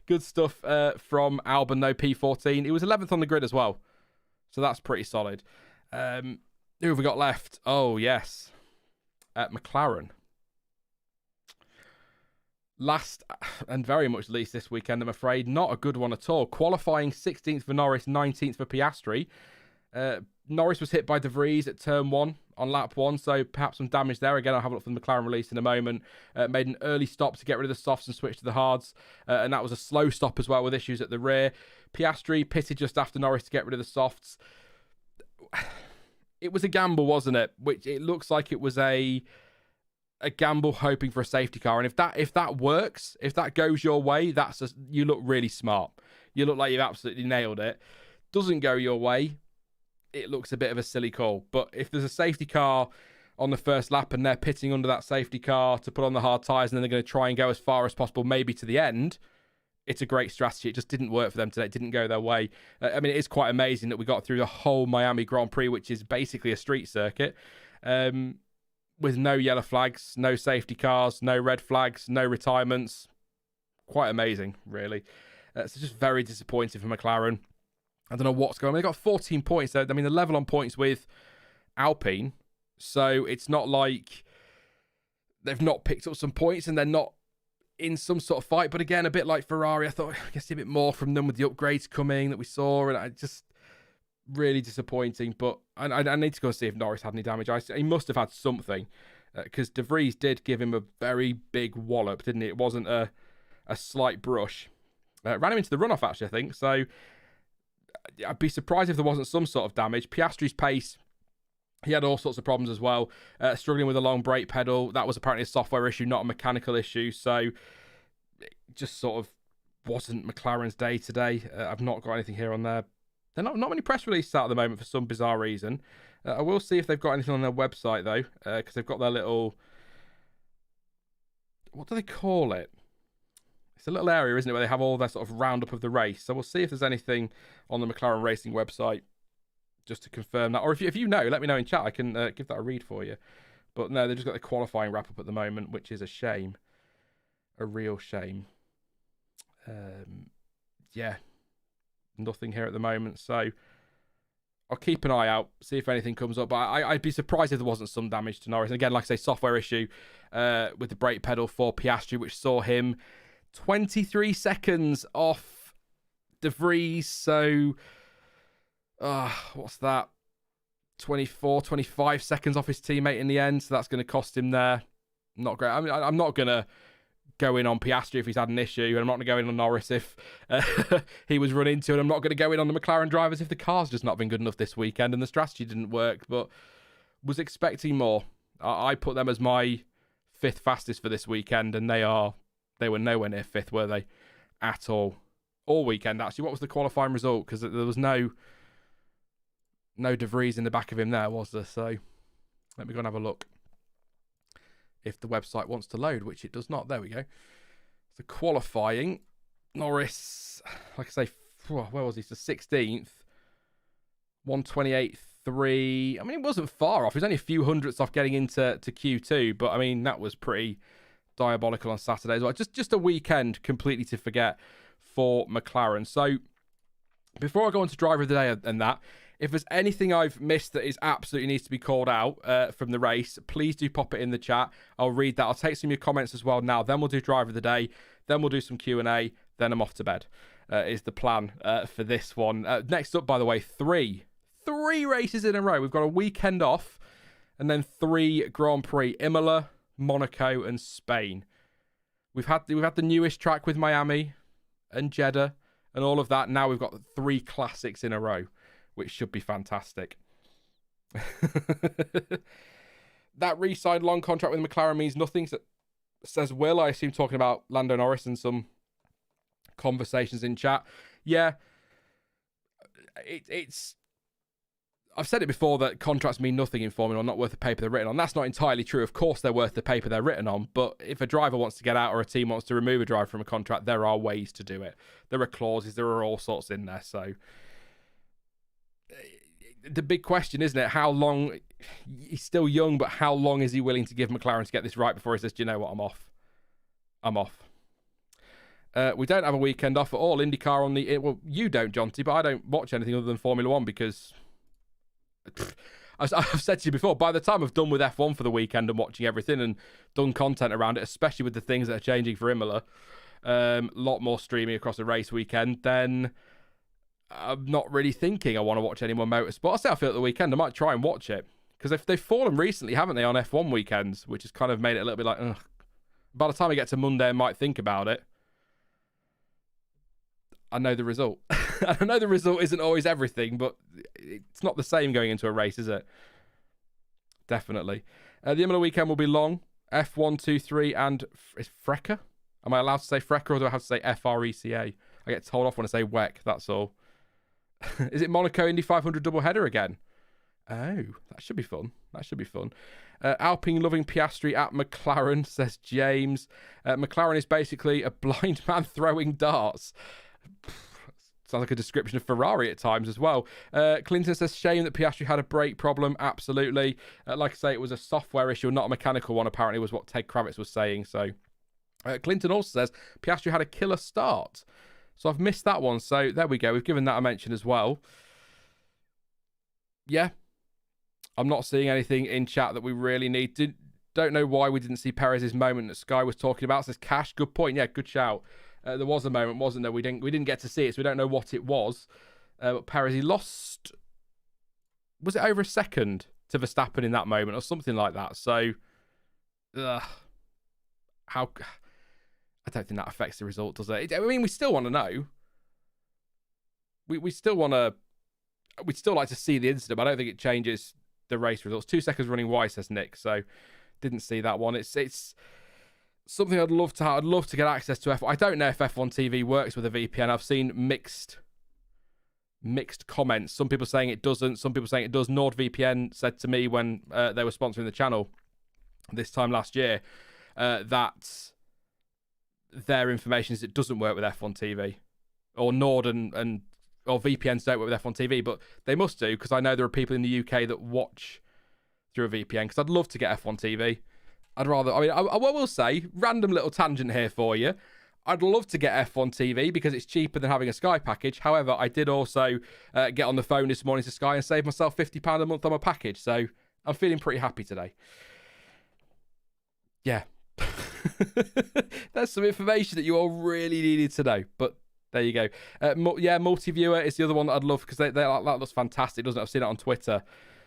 Good stuff from Albon, though, P14. He was 11th on the grid as well. So that's pretty solid. Who have we got left? Oh, yes. McLaren. Last and very much least this weekend, I'm afraid. Not a good one at all. Qualifying 16th for Norris, 19th for Piastri. Norris was hit by De Vries at turn 1 on lap 1, so perhaps some damage there. Again, I'll have a look for the McLaren release in a moment. Made an early stop to get rid of the softs and switch to the hards, and that was a slow stop as well with issues at the rear. Piastri pitted just after Norris to get rid of the softs. It was a gamble, wasn't it? Which it looks like it was a gamble hoping for a safety car, and if that works, if that goes your way, you look really smart. You look like you've absolutely nailed it. Doesn't go your way, it looks a bit of a silly call. But if there's a safety car on the first lap and they're pitting under that safety car to put on the hard tyres and then they're going to try and go as far as possible, maybe to the end, it's a great strategy. It just didn't work for them today. It didn't go their way. I mean, it is quite amazing that we got through the whole Miami Grand Prix, which is basically a street circuit, with no yellow flags, no safety cars, no red flags, no retirements. Quite amazing, really. It's just very disappointing for McLaren. I don't know what's going on. They got 14 points. I mean, they're level on points with Alpine. So it's not like they've not picked up some points and they're not in some sort of fight. But again, a bit like Ferrari, I thought I could see a bit more from them with the upgrades coming that we saw. And I just really disappointing. But I need to go and see if Norris had any damage. He must have had something because De Vries did give him a very big wallop, didn't he? It wasn't a slight brush. Ran him into the runoff, actually, I think. So I'd be surprised if there wasn't some sort of damage. Piastri's pace, he had all sorts of problems as well. Struggling with a long brake pedal. That was apparently a software issue, not a mechanical issue. So it just sort of wasn't McLaren's day today. I've not got anything here on there. They're not many press releases out at the moment for some bizarre reason. I will see if they've got anything on their website, though, because they've got their little... What do they call it? It's a little area, isn't it, where they have all their sort of roundup of the race. So we'll see if there's anything on the McLaren Racing website just to confirm that. Or if you know, let me know in chat. I can give that a read for you. But no, they've just got the qualifying wrap-up at the moment, which is a shame. A real shame. Yeah. Nothing here at the moment. So I'll keep an eye out, see if anything comes up. But I'd be surprised if there wasn't some damage to Norris. And again, like I say, software issue with the brake pedal for Piastri, which saw him 23 seconds off De Vries. So, what's that? 25 seconds off his teammate in the end. So that's going to cost him there. Not great. I mean, I'm not going to go in on Piastri if he's had an issue. And I'm not going to go in on Norris if he was run into. And I'm not going to go in on the McLaren drivers if the car's just not been good enough this weekend and the strategy didn't work. But was expecting more. I put them as my 5th fastest for this weekend. And they were nowhere near 5th, were they? At all. All weekend, actually. What was the qualifying result? Because there was no De Vries in the back of him there, was there? So let me go and have a look. If the website wants to load, which it does not. There we go. So qualifying. Norris, like I say, where was he? So 16th. 128.3. I mean, it wasn't far off. It was only a few hundredths off getting into Q2. But, I mean, that was pretty diabolical on Saturday as well. Just a weekend completely to forget for McLaren. So before I go on to driver of the day and that, if there's anything I've missed that is absolutely needs to be called out from the race, please do pop it in the chat. I'll read that. I'll take some of your comments as well now. Then we'll do driver of the day. Then we'll do some Q&A. Then I'm off to bed is the plan for this one. Next up, by the way, three races in a row. We've got a weekend off and then 3 Grand Prix. Imola, Monaco and Spain. We've had the newest track with Miami and Jeddah and all of that. Now we've got 3 classics in a row, which should be fantastic. That re-signed long contract with McLaren means nothing, says Will. I assume talking about Lando Norris and some conversations in chat. Yeah, it's. I've said it before that contracts mean nothing in Formula One, not worth the paper they're written on. That's not entirely true. Of course, they're worth the paper they're written on. But if a driver wants to get out or a team wants to remove a driver from a contract, there are ways to do it. There are clauses. There are all sorts in there. So the big question, isn't it? How long? He's still young, but how long is he willing to give McLaren to get this right before he says, "Do you know what? I'm off. I'm off." We don't have a weekend off at all. IndyCar on the... Well, you don't, Jonty, but I don't watch anything other than Formula One because... I've said to you before, by the time I've done with F1 for the weekend and watching everything and done content around it, especially with the things that are changing for Imola, a lot more streaming across a race weekend, then I'm not really thinking I want to watch any more motorsport. I'll say I feel at the weekend I might try and watch it, because they've fallen recently, haven't they, on F1 weekends, which has kind of made it a little bit like, ugh. By the time I get to Monday, I might think about it. I know the result. I know the result isn't always everything, but it's not the same going into a race, is it? Definitely. The Imola weekend will be long. F1, 2, 3, and... Is Freca? Am I allowed to say Freca, or do I have to say Freca? I get told off when I say WEC, that's all. Is it Monaco Indy 500 doubleheader again? Oh, that should be fun. That should be fun. Alpine loving Piastri at McLaren, says James. McLaren is basically a blind man throwing darts. Sounds like a description of Ferrari at times as well. Clinton says, shame that Piastri had a brake problem. Absolutely. Like I say, it was a software issue, not a mechanical one, apparently, was what Ted Kravitz was saying. So Clinton also says, Piastri had a killer start. So I've missed that one. So there we go. We've given that a mention as well. Yeah. I'm not seeing anything in chat that we really need. Don't know why we didn't see Perez's moment that Sky was talking about. Says Cash. Good point. Yeah, good shout. There was a moment, wasn't there? We didn't get to see it, so we don't know what it was. But Perez, he lost... Was it over a second to Verstappen in that moment or something like that? So, how... I don't think that affects the result, does it? I mean, we still want to know. We still want to... We'd still like to see the incident, but I don't think it changes the race results. 2 seconds running wide, says Nick. So, didn't see that one. It's something I'd love to have. I'd love to get access to F1. I don't know if F1 TV works with a VPN. I've seen mixed comments. Some people saying it doesn't. Some people saying it does. NordVPN said to me when they were sponsoring the channel this time last year that their information is it doesn't work with F1 TV. Or Nord or VPNs don't work with F1 TV, but they must do, because I know there are people in the UK that watch through a VPN, because I'd love to get F1 TV. I will say, random little tangent here for you. I'd love to get F1 TV because it's cheaper than having a Sky package. However, I did also get on the phone this morning to Sky and save myself £50 a month on my package. So I'm feeling pretty happy today. Yeah. That's some information that you all really needed to know. But there you go. Multi-viewer is the other one that I'd love, because that looks fantastic, doesn't it? I've seen it on Twitter.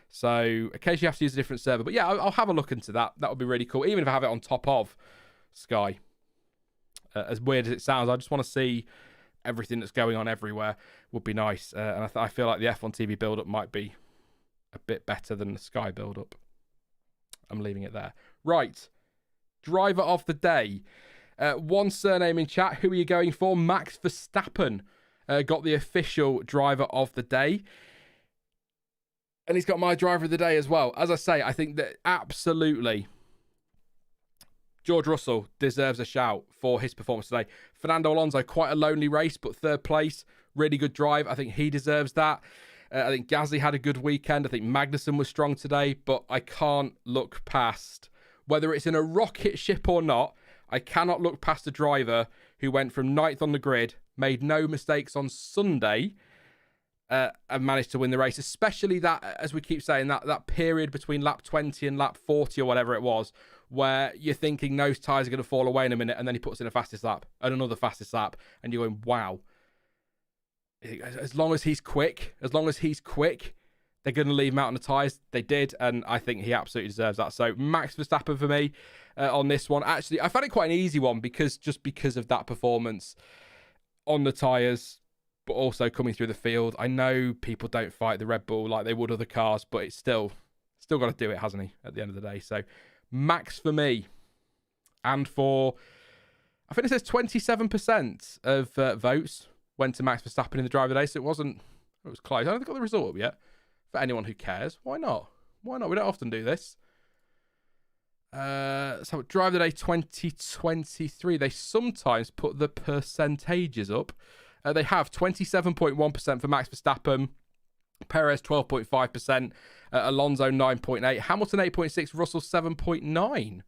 So occasionally you have to use a different server. But yeah, I'll have a look into that. That would be really cool. Even if I have it on top of Sky. As weird as it sounds, I just want to see everything that's going on everywhere. Would be nice. And I feel like the F1 TV build-up might be a bit better than the Sky build-up. I'm leaving it there. Right. Driver of the day. One surname in chat. Who are you going for? Max Verstappen got the official driver of the day. And he's got my driver of the day as well. As I say, I think that absolutely George Russell deserves a shout for his performance today. Fernando Alonso, quite a lonely race, but third place. Really good drive. I think he deserves that. I think Gasly had a good weekend. I think Magnussen was strong today, but I can't look past, whether it's in a rocket ship or not, I cannot look past a driver who went from 9th on the grid, made no mistakes on Sunday, and managed to win the race, especially that, as we keep saying, that period between lap 20 and lap 40 or whatever it was, where you're thinking those tyres are going to fall away in a minute, and then he puts in a fastest lap and another fastest lap, and you're going, wow. As long as he's quick, they're going to leave him out on the tyres. They did, and I think he absolutely deserves that. So Max Verstappen for me on this one. Actually, I found it quite an easy one because of that performance on the tyres, but also coming through the field. I know people don't fight the Red Bull like they would other cars, but it's still got to do it, hasn't he, at the end of the day? So Max for me. And for, I think it says 27% of votes went to Max Verstappen in the driver of the day, so it was close. I don't think they've got the result up yet. For anyone who cares, why not? We don't often do this. So drive the day 2023. They sometimes put the percentages up. They have 27.1% for Max Verstappen, Perez 12.5%, Alonso 9.8%, Hamilton 8.6%, Russell 7.9%.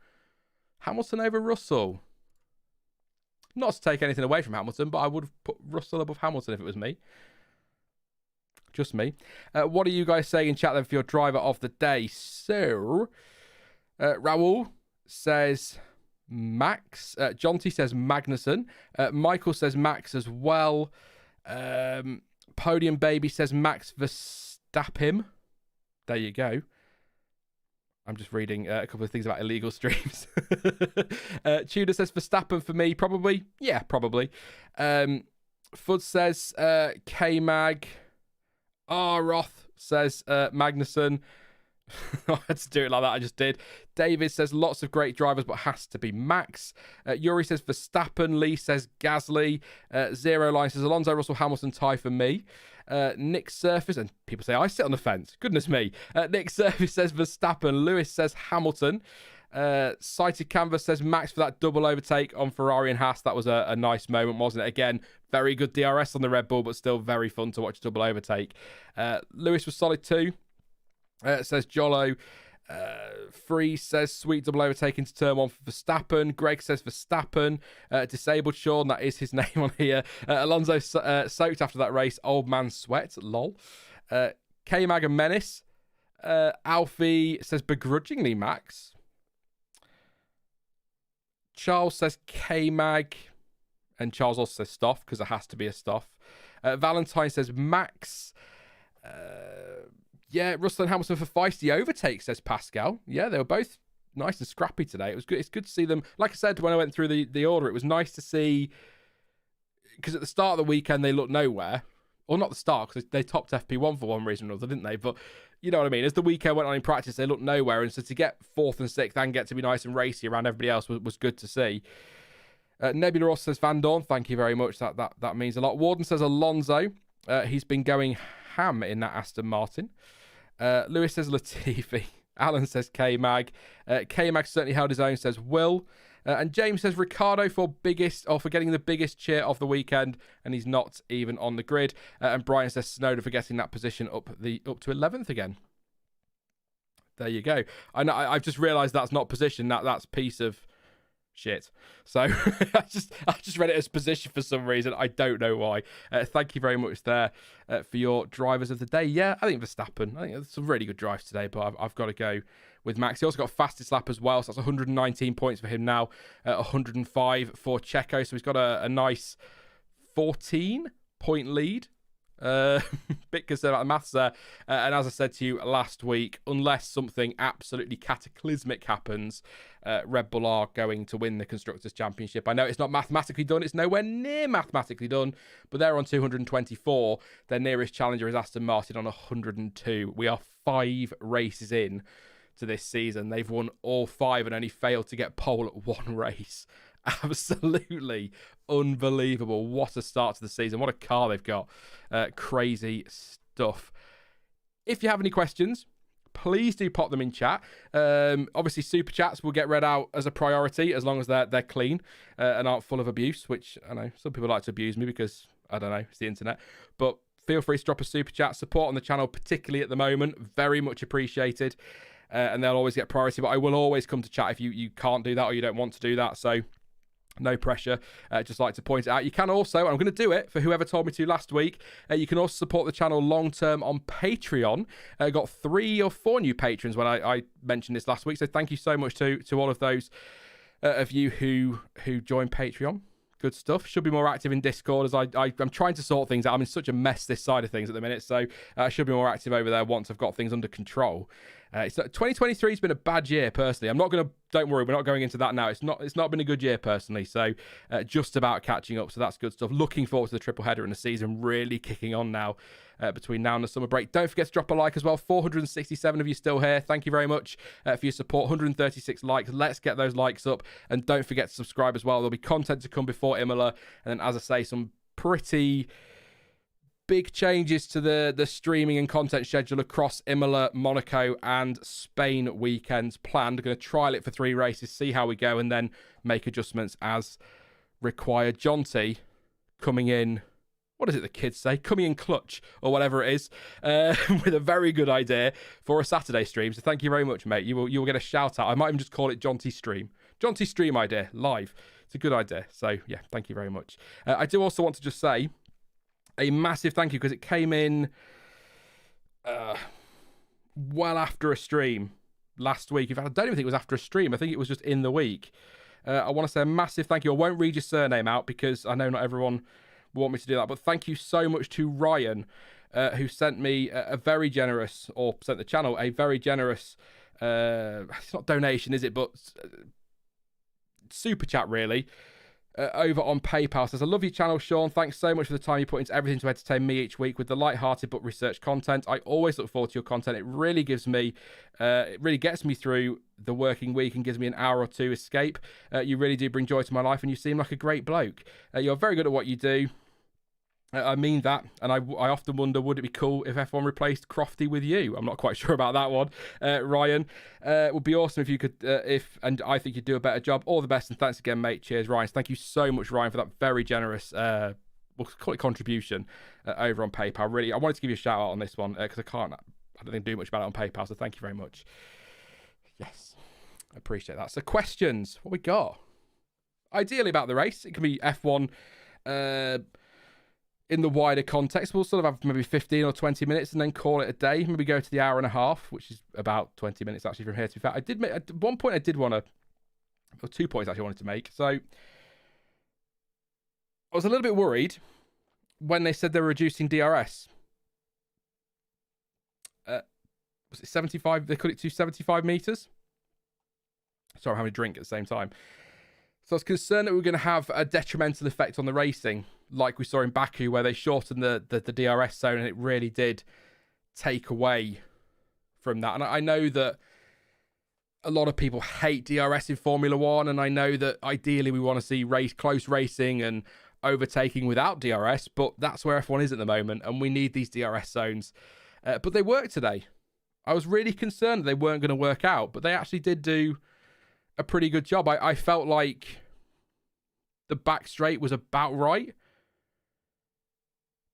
Hamilton over Russell. Not to take anything away from Hamilton, but I would have put Russell above Hamilton if it was me. Just me. What are you guys saying in chat then for your driver of the day? So, Raul says Max. Jonty says Magnussen. Michael says Max as well. Podium Baby says Max Verstappen. There you go. I'm just reading a couple of things about illegal streams. Tudor says Verstappen for me. Probably. Yeah, probably. Fud says K-Mag. Roth says Magnussen. I had to do it like that. I just did. David says lots of great drivers, but has to be Max. Yuri says Verstappen. Lee says Gasly. Zero Line says Alonso, Russell, Hamilton, tie for me. Nick Surface, and people say I sit on the fence. Goodness me. Nick Surface says Verstappen. Lewis says Hamilton. Sighted Canvas says Max for that double overtake on Ferrari and Haas. That was a nice moment, wasn't it? Again, very good DRS on the Red Bull, but still very fun to watch double overtake. Lewis was solid too. Says Jollo. Free says sweet double overtake into turn one for Verstappen. Greg says Verstappen. Disabled Sean, that is his name on here. Alonso soaked after that race. Old man sweat. Lol. K-Mag and Menace. Alfie says begrudgingly Max. Charles says K-Mag. And Charles also says Stoff because it has to be a Stoff. Valentine says Max. Yeah, Russell and Hamilton for feisty overtake, says Pascal. Yeah, they were both nice and scrappy today. It was good. It's good to see them. Like I said, when I went through the order, it was nice to see, because at the start of the weekend, they looked nowhere. Or not the start, because they topped FP1 for one reason or another, didn't they? But you know what I mean? As the weekend went on in practice, they looked nowhere. And so to get 4th and 6th and get to be nice and racy around everybody else was good to see. Nebula Ross says Van Dorn. Thank you very much. That means a lot. Warden says Alonso. He's been going ham in that Aston Martin. Lewis says Latifi. Alan says K-Mag. K-Mag certainly held his own, says Will. And James says Ricardo for getting the biggest cheer of the weekend, and he's not even on the grid. And Brian says Snowden for getting that position up to 11th again. There you go. I've just realised that's not position. That's piece of shit. So I just read it as position for some reason. I don't know why. Thank you very much there for your drivers of the day. Yeah, I think Verstappen. I think there's some really good drives today, but I've got to go with Max. He also got fastest lap as well, so that's 119 points for him now, 105 for Checo. So he's got a nice 14-point lead. Bit concerned about the maths there. And as I said to you last week, unless something absolutely cataclysmic happens, Red Bull are going to win the Constructors' Championship. I know it's not mathematically done. It's nowhere near mathematically done, but they're on 224. Their nearest challenger is Aston Martin on 102. We are 5 races in to this season. They've won all 5 and only failed to get pole at 1 race. Absolutely unbelievable. What a start to the season. What a car they've got. Crazy stuff. If you have any questions, please do pop them in chat. Obviously, super chats will get read out as a priority as long as they're clean and aren't full of abuse, which I know some people like to abuse me because, I don't know, it's the internet. But feel free to drop a super chat. Support on the channel, particularly at the moment, very much appreciated. And they'll always get priority, but I will always come to chat if you can't do that or you don't want to do that. So no pressure. Just like to point it out. You can also, and I'm going to do it for whoever told me to last week, you can also support the channel long term on Patreon. Got 3 or 4 new patrons when I mentioned this last week. So thank you so much to all of those of you who joined Patreon. Good stuff. Should be more active in Discord as I'm trying to sort things out. I'm in such a mess this side of things at the minute, so I should be more active over there once I've got things under control. 2023 has been a bad year personally. Don't worry, we're not going into that now. It's not been a good year personally, so just about catching up, so that's good stuff. Looking forward to the triple header and the season really kicking on now between now and the summer break. Don't forget to drop a like as well. 467 of you still here. Thank you very much for your support. 136 likes. Let's get those likes up, and don't forget to subscribe as well. There'll be content to come before Imola, and then, as I say, some pretty big changes to the streaming and content schedule across Imola, Monaco and Spain weekends planned. Going to trial it for 3 races, see how we go, and then make adjustments as required. John T coming in, what is it the kids say? Coming in clutch, or whatever it is, with a very good idea for a Saturday stream. So thank you very much, mate. You will get a shout out. I might even just call it John T Stream. John T Stream idea, live. It's a good idea. So yeah, thank you very much. I do also want to just say a massive thank you, because it came in well after a stream last week. In fact, I don't even think it was after a stream. I think it was just in the week. I want to say a massive thank you. I won't read your surname out because I know not everyone will want me to do that. But thank you so much to Ryan, who sent me a very generous, or sent the channel a very generous, it's not donation, is it? But super chat, really. Over on PayPal. Says, I love your channel, Sean. Thanks so much for the time you put into everything to entertain me each week with the light-hearted but researched content. I always look forward to your content. It really gets me through the working week and gives me an hour or two escape. You really do bring joy to my life, and you seem like a great bloke. You're very good at what you do. I mean that, and I often wonder, would it be cool if F1 replaced Crofty with you? I'm not quite sure about that one, Ryan. It would be awesome if you could, and I think you'd do a better job. All the best, and thanks again, mate. Cheers, Ryan. Thank you so much, Ryan, for that very generous, we'll call it contribution over on PayPal. Really, I wanted to give you a shout out on this one because I don't think do much about it on PayPal, so thank you very much. Yes, I appreciate that. So questions, what we got? Ideally about the race, it can be F1, in the wider context. We'll sort of have maybe 15 or 20 minutes and then call it a day. Maybe go to the hour and a half, which is about 20 minutes actually from here, to be fair. I did make, at one point I did want to, or 2 points actually I wanted to make. So I was a little bit worried when they said they were reducing DRS. Was it 75? They cut it to 75 meters. Sorry, I'm having a drink at the same time. So I was concerned that we were going to have a detrimental effect on the racing, like we saw in Baku, where they shortened the DRS zone, and it really did take away from that. And I know that a lot of people hate DRS in Formula One, and I know that ideally we want to see close racing and overtaking without DRS, but that's where F1 is at the moment, and we need these DRS zones. But they worked today. I was really concerned they weren't going to work out, but they actually did do a pretty good job. I felt like the back straight was about right.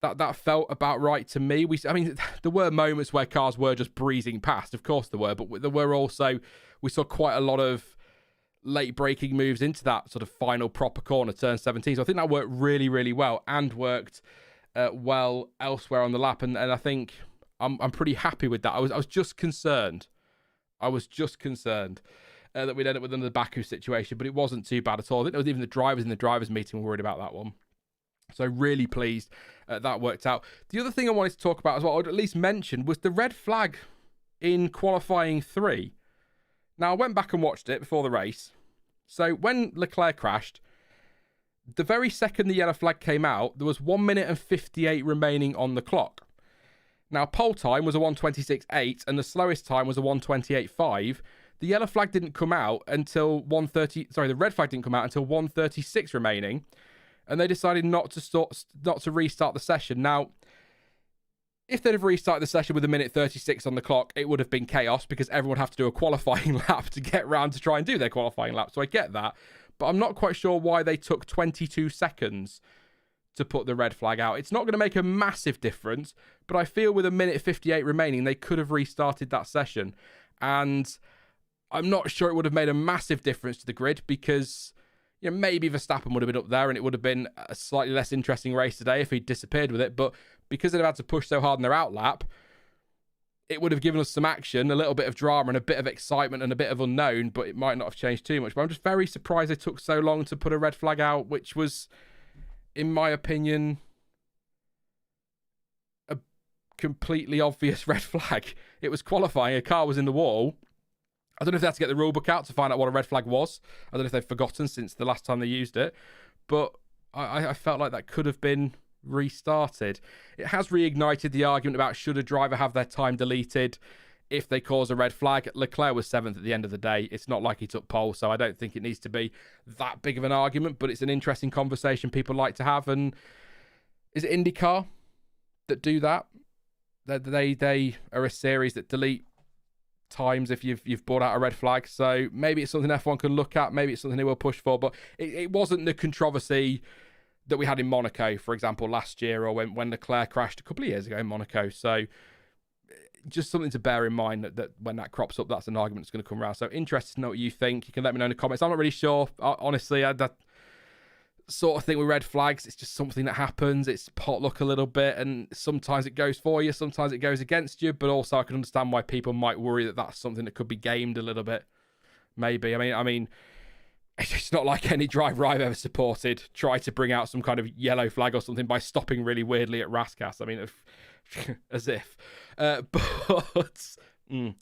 That felt about right to me. There were moments where cars were just breezing past, of course there were, but there were also, we saw quite a lot of late braking moves into that sort of final proper corner, turn 17. So I think that worked really, really well, and worked well elsewhere on the lap. And I think I'm pretty happy with that. I was just concerned. That we'd end up with another Baku situation, but it wasn't too bad at all. I think there was even the drivers in the drivers' meeting were worried about that one. So really pleased that worked out. The other thing I wanted to talk about as well, or at least mention, was the red flag in qualifying 3. Now, I went back and watched it before the race. So when Leclerc crashed, the very second the yellow flag came out, there was 1 minute and 58 remaining on the clock. Now, pole time was a 1:26.8, and the slowest time was a 1:28.5. The yellow flag didn't come out until the red flag didn't come out until 1:36 remaining, and they decided not to restart the session. Now, if they'd have restarted the session with a minute 36 on the clock, it would have been chaos because everyone would have to do a qualifying lap to get round to try and do their qualifying lap. So I get that, but I'm not quite sure why they took 22 seconds to put the red flag out. It's not going to make a massive difference, but I feel with a minute 58 remaining, they could have restarted that session. And I'm not sure it would have made a massive difference to the grid because, maybe Verstappen would have been up there and it would have been a slightly less interesting race today if he disappeared with it. But because they've had to push so hard in their outlap, it would have given us some action, a little bit of drama and a bit of excitement and a bit of unknown, but it might not have changed too much. But I'm just very surprised they took so long to put a red flag out, which was, in my opinion, a completely obvious red flag. It was qualifying, a car was in the wall. I don't know if they had to get the rule book out to find out what a red flag was. I don't know if they've forgotten since the last time they used it, but I felt like that could have been restarted. It has reignited the argument about should a driver have their time deleted if they cause a red flag. Leclerc was 7th at the end of the day. It's not like he took pole, so I don't think it needs to be that big of an argument, but it's an interesting conversation people like to have. And is it IndyCar that do that? They are a series that delete times if you've brought out a red flag, so maybe it's something F1 can look at, maybe it's something they will push for, but it wasn't the controversy that we had in Monaco, for example, last year, or when Leclerc crashed a couple of years ago in Monaco. So just something to bear in mind that when that crops up, that's an argument that's going to come around. So interested to know what you think. You can let me know in the comments. I'm not really sure. Honestly, that sort of thing with red flags, it's just something that happens. It's potluck a little bit, and sometimes it goes for you, sometimes it goes against you, but also I can understand why people might worry that that's something that could be gamed a little bit. Maybe. I mean, it's not like any driver I've ever supported tried to bring out some kind of yellow flag or something by stopping really weirdly at Raskas. I mean, as if.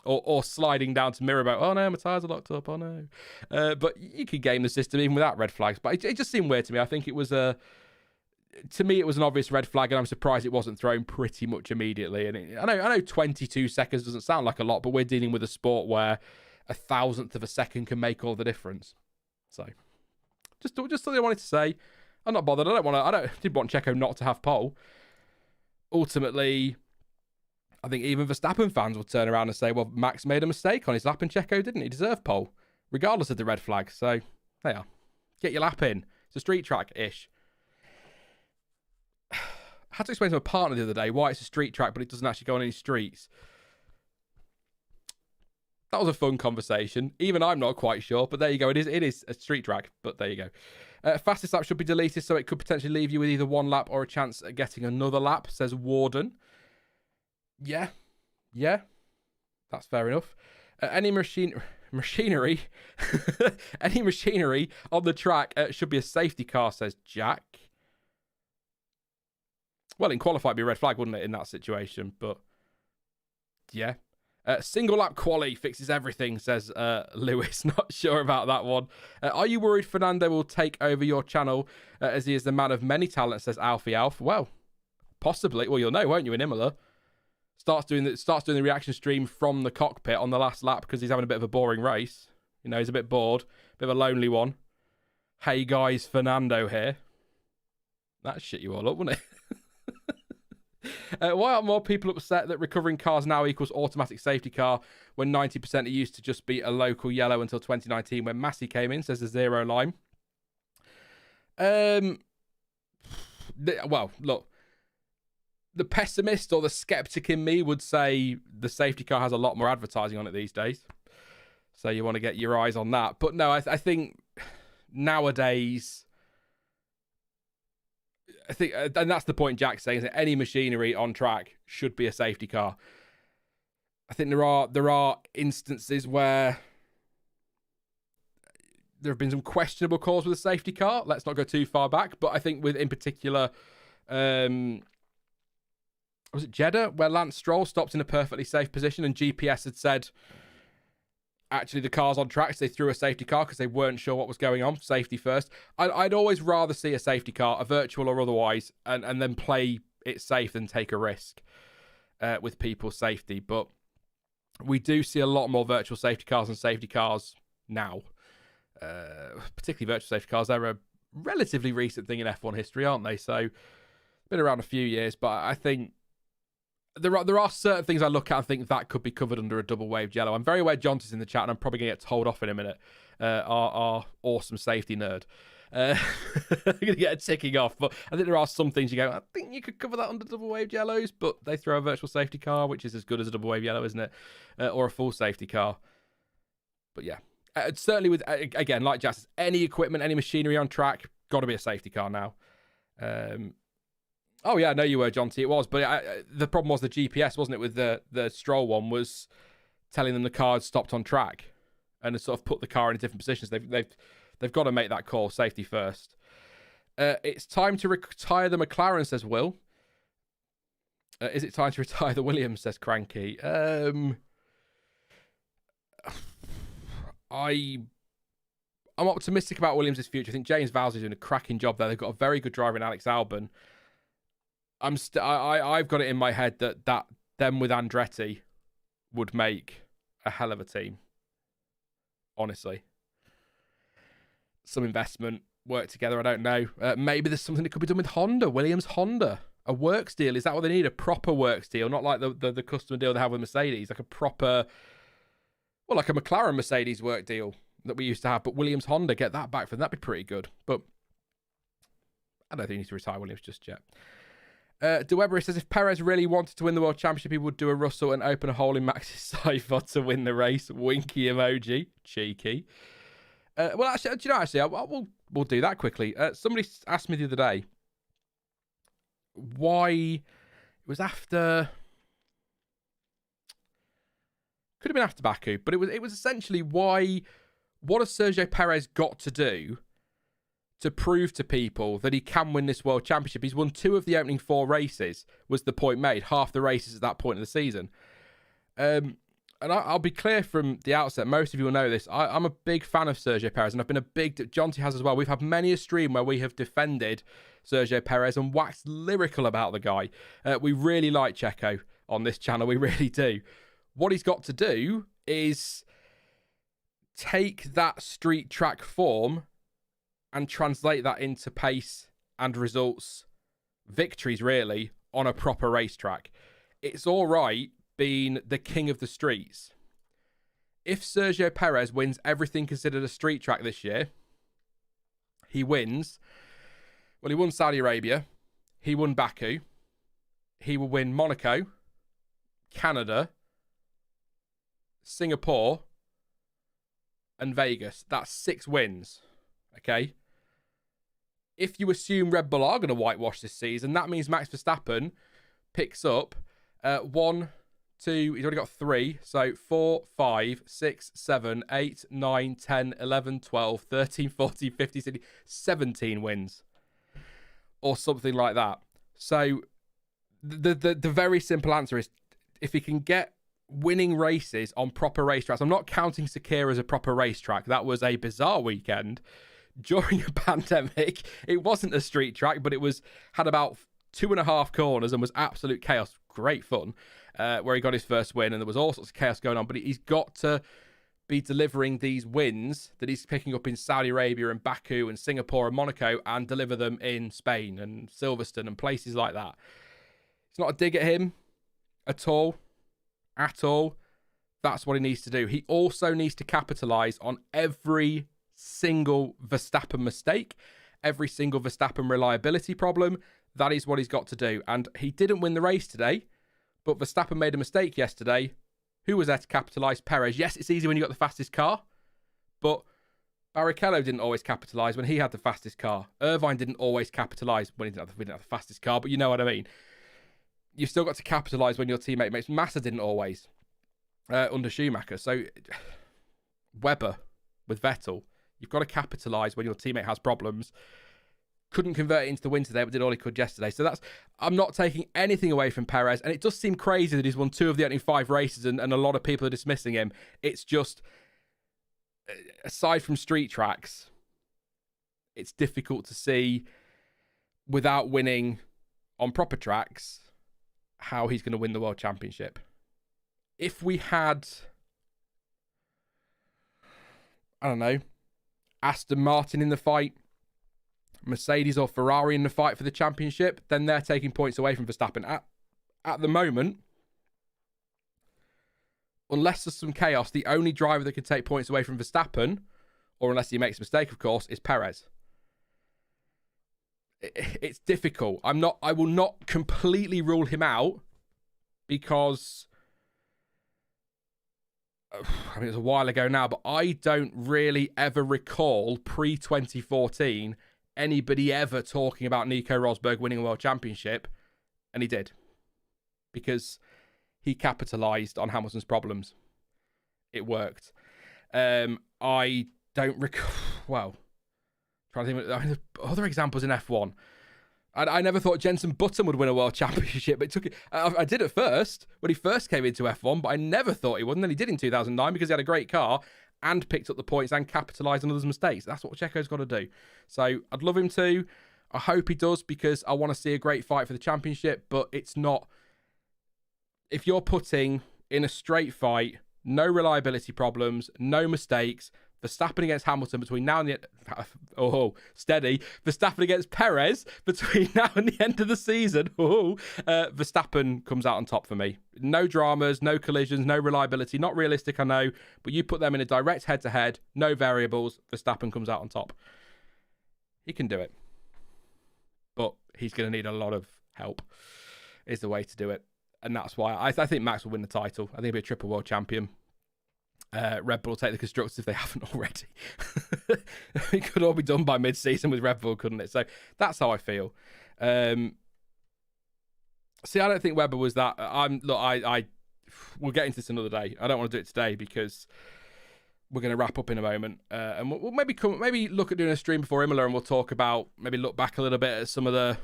Or sliding down to Mirror Boat. Oh no, my tyres are locked up. Oh no. But you could game the system even without red flags. But it just seemed weird to me. I think it was it was an obvious red flag, and I'm surprised it wasn't thrown pretty much immediately. And I know 22 seconds doesn't sound like a lot, but we're dealing with a sport where 1,000th of a second can make all the difference. So, just something I wanted to say. I'm not bothered. I did want Checo not to have pole. Ultimately, I think even Verstappen fans will turn around and say, well, Max made a mistake on his lap and Checo didn't. He deserved pole, regardless of the red flag. So, there you are. Get your lap in. It's a street track-ish. I had to explain to my partner the other day why it's a street track, but it doesn't actually go on any streets. That was a fun conversation. Even I'm not quite sure, but there you go. It is a street track, but there you go. Fastest lap should be deleted, so it could potentially leave you with either one lap or a chance at getting another lap, says Warden. Yeah, that's fair enough. Any machinery, any machinery on the track should be a safety car, says Jack. Well, in qualify, it'd be a red flag, wouldn't it, in that situation? But yeah. Single lap quali fixes everything, says Lewis. Not sure about that one. Are you worried Fernando will take over your channel as he is the man of many talents, says Alfie. Well, possibly. Well, you'll know, won't you, in Imola? Starts doing the reaction stream from the cockpit on the last lap because he's having a bit of a boring race. You know, he's a bit bored, bit of a lonely one. Hey guys, Fernando here. That'd shit you all up, wouldn't it? Why aren't more people upset that recovering cars now equals automatic safety car when 90% it used to just be a local yellow until 2019 when Massey came in, says the Zero Line. Well, look, the pessimist or the skeptic in me would say the safety car has a lot more advertising on it these days. So you want to get your eyes on that. But no, I think nowadays... I think, and that's the point Jack's saying, is that any machinery on track should be a safety car. I think there are instances where there have been some questionable calls with a safety car. Let's not go too far back, but I think in particular, was it Jeddah, where Lance Stroll stopped in a perfectly safe position and GPS had said, actually, the car's on track, so they threw a safety car because they weren't sure what was going on. Safety first. I'd always rather see a safety car, a virtual or otherwise, and then play it safe than take a risk with people's safety. But we do see a lot more virtual safety cars than safety cars now. Particularly virtual safety cars. They're a relatively recent thing in F1 history, aren't they? So, been around a few years, but I think there are certain things I look at and think that could be covered under a double waved yellow. I'm very aware John is in the chat, and I'm probably going to get told off in a minute. Our awesome safety nerd. I'm going to get a ticking off, but I think there are some things you go, I think you could cover that under double waved yellows, but they throw a virtual safety car, which is as good as a double wave yellow, isn't it? Or a full safety car. But yeah, certainly with, again, like Jack says, any equipment, any machinery on track, got to be a safety car now. Oh yeah, I know you were, John T. It was, but the problem was the GPS, wasn't it? With the Stroll one was telling them the car had stopped on track, and sort of put the car in different positions. They've got to make that call, safety first. It's time to retire the McLaren, says Will. Is it time to retire the Williams, says Cranky. I'm optimistic about Williams' future. I think James Vowles is doing a cracking job there. They've got a very good driver in Alex Albon. I've got it in my head that them with Andretti would make a hell of a team. Honestly. Some investment, work together, I don't know. Maybe there's something that could be done with Honda, Williams Honda. A works deal, is that what they need? A proper works deal, not like the customer deal they have with Mercedes, like a proper, well, like a McLaren Mercedes work deal that we used to have, but Williams Honda, get that back for them, that'd be pretty good. But I don't think he needs to retire Williams just yet. DeWeber says, if Perez really wanted to win the World Championship, he would do a Russell and open a hole in Max's cipher to win the race. Winky emoji. Cheeky. Well, actually, do you know, we'll do that quickly. Somebody asked me the other day why it was after... Could have been after Baku, but it was essentially why... What has Sergio Perez got to do to prove to people that he can win this World Championship? He's won 2 of the opening 4 races, was the point made. Half the races at that point of the season. And I'll be clear from the outset, most of you will know this, I'm a big fan of Sergio Perez, and I've been a big... John T has as well. We've had many a stream where we have defended Sergio Perez and waxed lyrical about the guy. We really like Checo on this channel, we really do. What he's got to do is take that street track form and translate that into pace and results, victories really, on a proper racetrack. It's all right being the king of the streets. If Sergio Perez wins everything considered a street track this year, he wins. Well, he won Saudi Arabia. He won Baku. He will win Monaco, Canada, Singapore, and Vegas. That's 6 wins. Okay? If you assume Red Bull are going to whitewash this season, that means Max Verstappen picks up 1, 2, he's already got 3, so 4, 5, 6, 7, 8, 9, 10, 11, 12, 13, 14, 15, 16, 17 wins. Or something like that. So the very simple answer is, if he can get winning races on proper racetracks, I'm not counting Sakira as a proper racetrack. That was a bizarre weekend during a pandemic. It wasn't a street track, but it had about 2.5 corners and was absolute chaos. Great fun, where he got his first win, and there was all sorts of chaos going on. But he's got to be delivering these wins that he's picking up in Saudi Arabia and Baku and Singapore and Monaco, and deliver them in Spain and Silverstone and places like that. It's not a dig at him at all. At all. That's what he needs to do. He also needs to capitalise on every single Verstappen mistake, every single Verstappen reliability problem. That is what he's got to do. And he didn't win the race today, but Verstappen made a mistake yesterday. Who was there to capitalise? Perez. Yes, it's easy when you got the fastest car, but Barrichello didn't always capitalise when he had the fastest car. Irvine didn't always capitalise when he didn't have the fastest car, but you know what I mean. You've still got to capitalise when your teammate makes... Massa didn't always under Schumacher. So Webber with Vettel, you've got to capitalise when your teammate has problems. Couldn't convert it into the win today, but did all he could yesterday. So I'm not taking anything away from Perez. And it does seem crazy that he's won 2 of the opening 5 races and a lot of people are dismissing him. It's just, aside from street tracks, it's difficult to see, without winning on proper tracks, how he's going to win the World Championship. If we had, I don't know, Aston Martin in the fight, Mercedes or Ferrari in the fight for the championship, then they're taking points away from Verstappen. At the moment, unless there's some chaos, the only driver that can take points away from Verstappen, or unless he makes a mistake, of course, is Perez. It's difficult. I will not completely rule him out, because I mean, it was a while ago now, but I don't really ever recall pre-2014 anybody ever talking about Nico Rosberg winning a world championship, and he did, because he capitalised on Hamilton's problems. It worked. I don't recall. Well, trying to think of other examples in F1. I never thought Jenson Button would win a world championship, but it took. I did at first when he first came into F1, but I never thought he would. And then he did in 2009 because he had a great car and picked up the points and capitalised on others' mistakes. That's what Checo's got to do. So I'd love him to. I hope he does, because I want to see a great fight for the championship. But it's not. If you're putting in a straight fight, no reliability problems, no mistakes, Verstappen against Hamilton between now and the Verstappen against Perez between now and the end of the season. Verstappen comes out on top for me. No dramas, no collisions, no reliability. Not realistic, I know, but you put them in a direct head-to-head, no variables, Verstappen comes out on top. He can do it, but he's going to need a lot of help, is the way to do it. And that's why I think Max will win the title. I think he'll be a triple world champion. Red Bull will take the constructors if they haven't already. It could all be done by mid-season with Red Bull, couldn't it? So that's how I feel. See, I don't think Webber was that. We'll get into this another day. I don't want to do it today because we're going to wrap up in a moment, and we'll maybe look at doing a stream before Imola, and we'll talk about, maybe look back a little bit at some of the.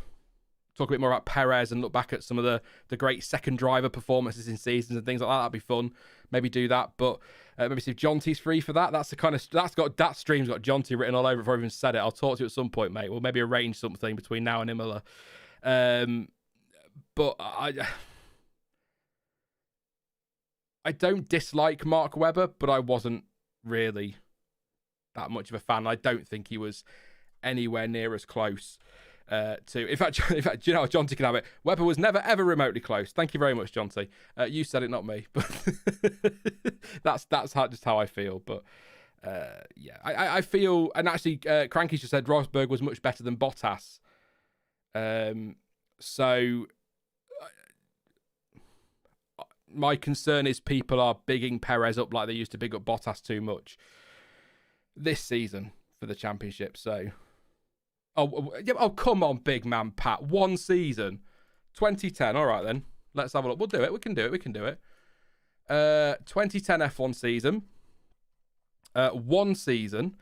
Talk a bit more about Perez and look back at some of the great second driver performances in seasons and things like that. That'd be fun. Maybe do that. But maybe see if Jonty's free for that. That stream's got Jonty written all over it before I even said it. I'll talk to you at some point, mate. We'll maybe arrange something between now and Imola. But I don't dislike Mark Webber, but I wasn't really that much of a fan. I don't think he was anywhere near as close. In fact, do you know what, Jonty can have it? Webber was never ever remotely close. Thank you very much, Jonty. You said it, not me. But that's just how I feel. But yeah, I feel, and actually, Cranky just said Rosberg was much better than Bottas. So my concern is people are bigging Perez up like they used to big up Bottas too much this season for the championship. So. Oh, come on, big man Pat. One season. 2010. All right, then. Let's have a look. We'll do it. We can do it. 2010 F1 season. One season.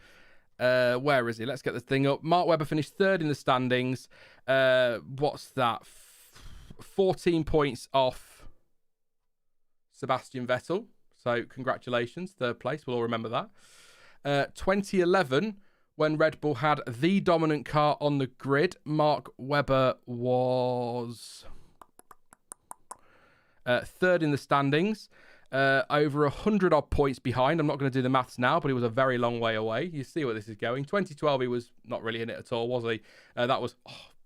Where is he? Let's get this thing up. Mark Webber finished third in the standings. What's that? 14 points off Sebastian Vettel. So, congratulations. Third place. We'll all remember that. 2011... when Red Bull had the dominant car on the grid, Mark Webber was third in the standings, over 100 odd points behind. I'm not going to do the maths now, but he was a very long way away. You see where this is going. 2012, he was not really in it at all, was he? That was,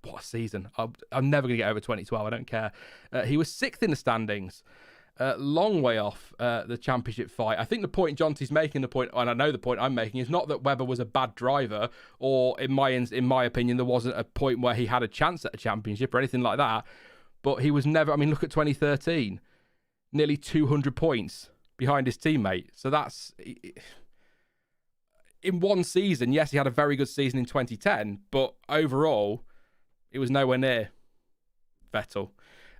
what a season. I'm never going to get over 2012. I don't care. He was sixth in the standings. Long way off the championship fight. I think the point Jonty's making, and I know the point I'm making, is not that Webber was a bad driver, or in my opinion, there wasn't a point where he had a chance at a championship or anything like that. But he was never. I mean, look at 2013, nearly 200 points behind his teammate. So that's in one season. Yes, he had a very good season in 2010, but overall, it was nowhere near Vettel.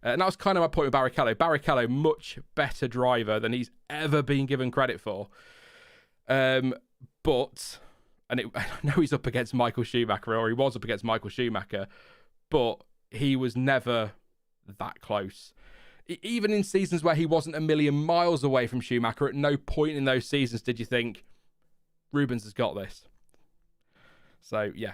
And that was kind of my point with Barrichello. Barrichello, much better driver than he's ever been given credit for. I know he's up against Michael Schumacher, or he was up against Michael Schumacher, but he was never that close. Even in seasons where he wasn't a million miles away from Schumacher, at no point in those seasons did you think, Rubens has got this. So, yeah,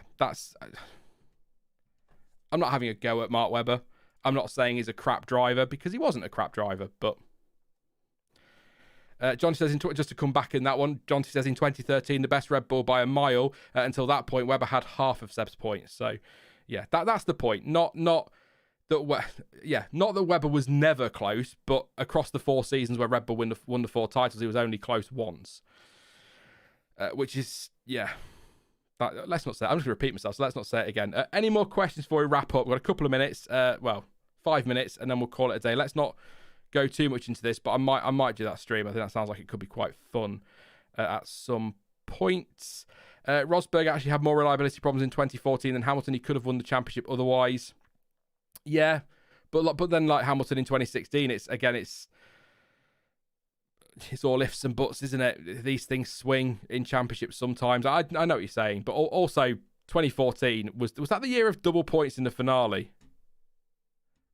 I'm not having a go at Mark Webber. I'm not saying he's a crap driver, because he wasn't a crap driver, but John says, just to come back in that one, John says in 2013, the best Red Bull by a mile. Until that point, Webber had half of Seb's points. So, yeah, that's the point. Not that Webber was never close, but across the 4 seasons where Red Bull won the 4 titles, he was only close once. Which is, yeah. But let's not say it. I'm just going to repeat myself, so let's not say it again. Any more questions before we wrap up? We've got a couple of minutes. 5 minutes, and then we'll call it a day. Let's not go too much into this, but I might do that stream. I think that sounds like it could be quite fun at some points. Rosberg actually had more reliability problems in 2014 than Hamilton. He could have won the championship otherwise. Yeah, but then like Hamilton in 2016, it's all ifs and buts, isn't it? These things swing in championships sometimes. I know what you're saying, but also 2014 was that the year of double points in the finale?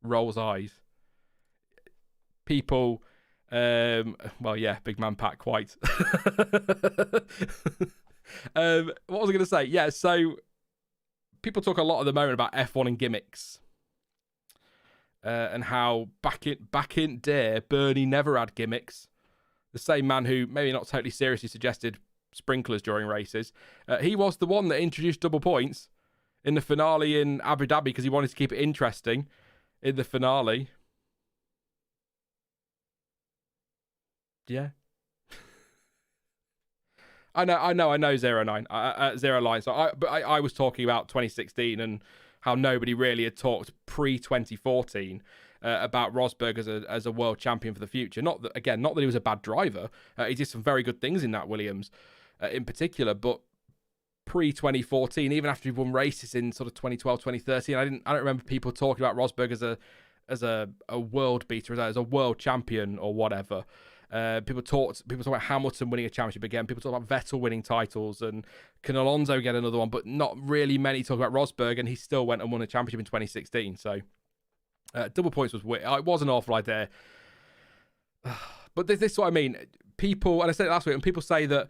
Rolls eyes. People, well, yeah, big man Pat quite. What was I going to say? Yeah, so people talk a lot at the moment about F1 and gimmicks, and how back in day, Bernie never had gimmicks. The same man who maybe not totally seriously suggested sprinklers during races, he was the one that introduced double points in the finale in Abu Dhabi because he wanted to keep it interesting in the finale. Yeah. I know 09, 0 line. So I was talking about 2016 and how nobody really had talked pre 2014 about Rosberg as a world champion for the future. Not that he was a bad driver. He did some very good things in that Williams, in particular. But pre 2014, even after he won races in sort of 2012, 2013, I don't remember people talking about Rosberg as a world beater, as a world champion or whatever. People talk about Hamilton winning a championship again. People talk about Vettel winning titles and can Alonso get another one, but not really many talk about Rosberg, and he still went and won a championship in 2016. So double points was weird. It was an awful idea. But this is what I mean. People, and I said it last week, and people say that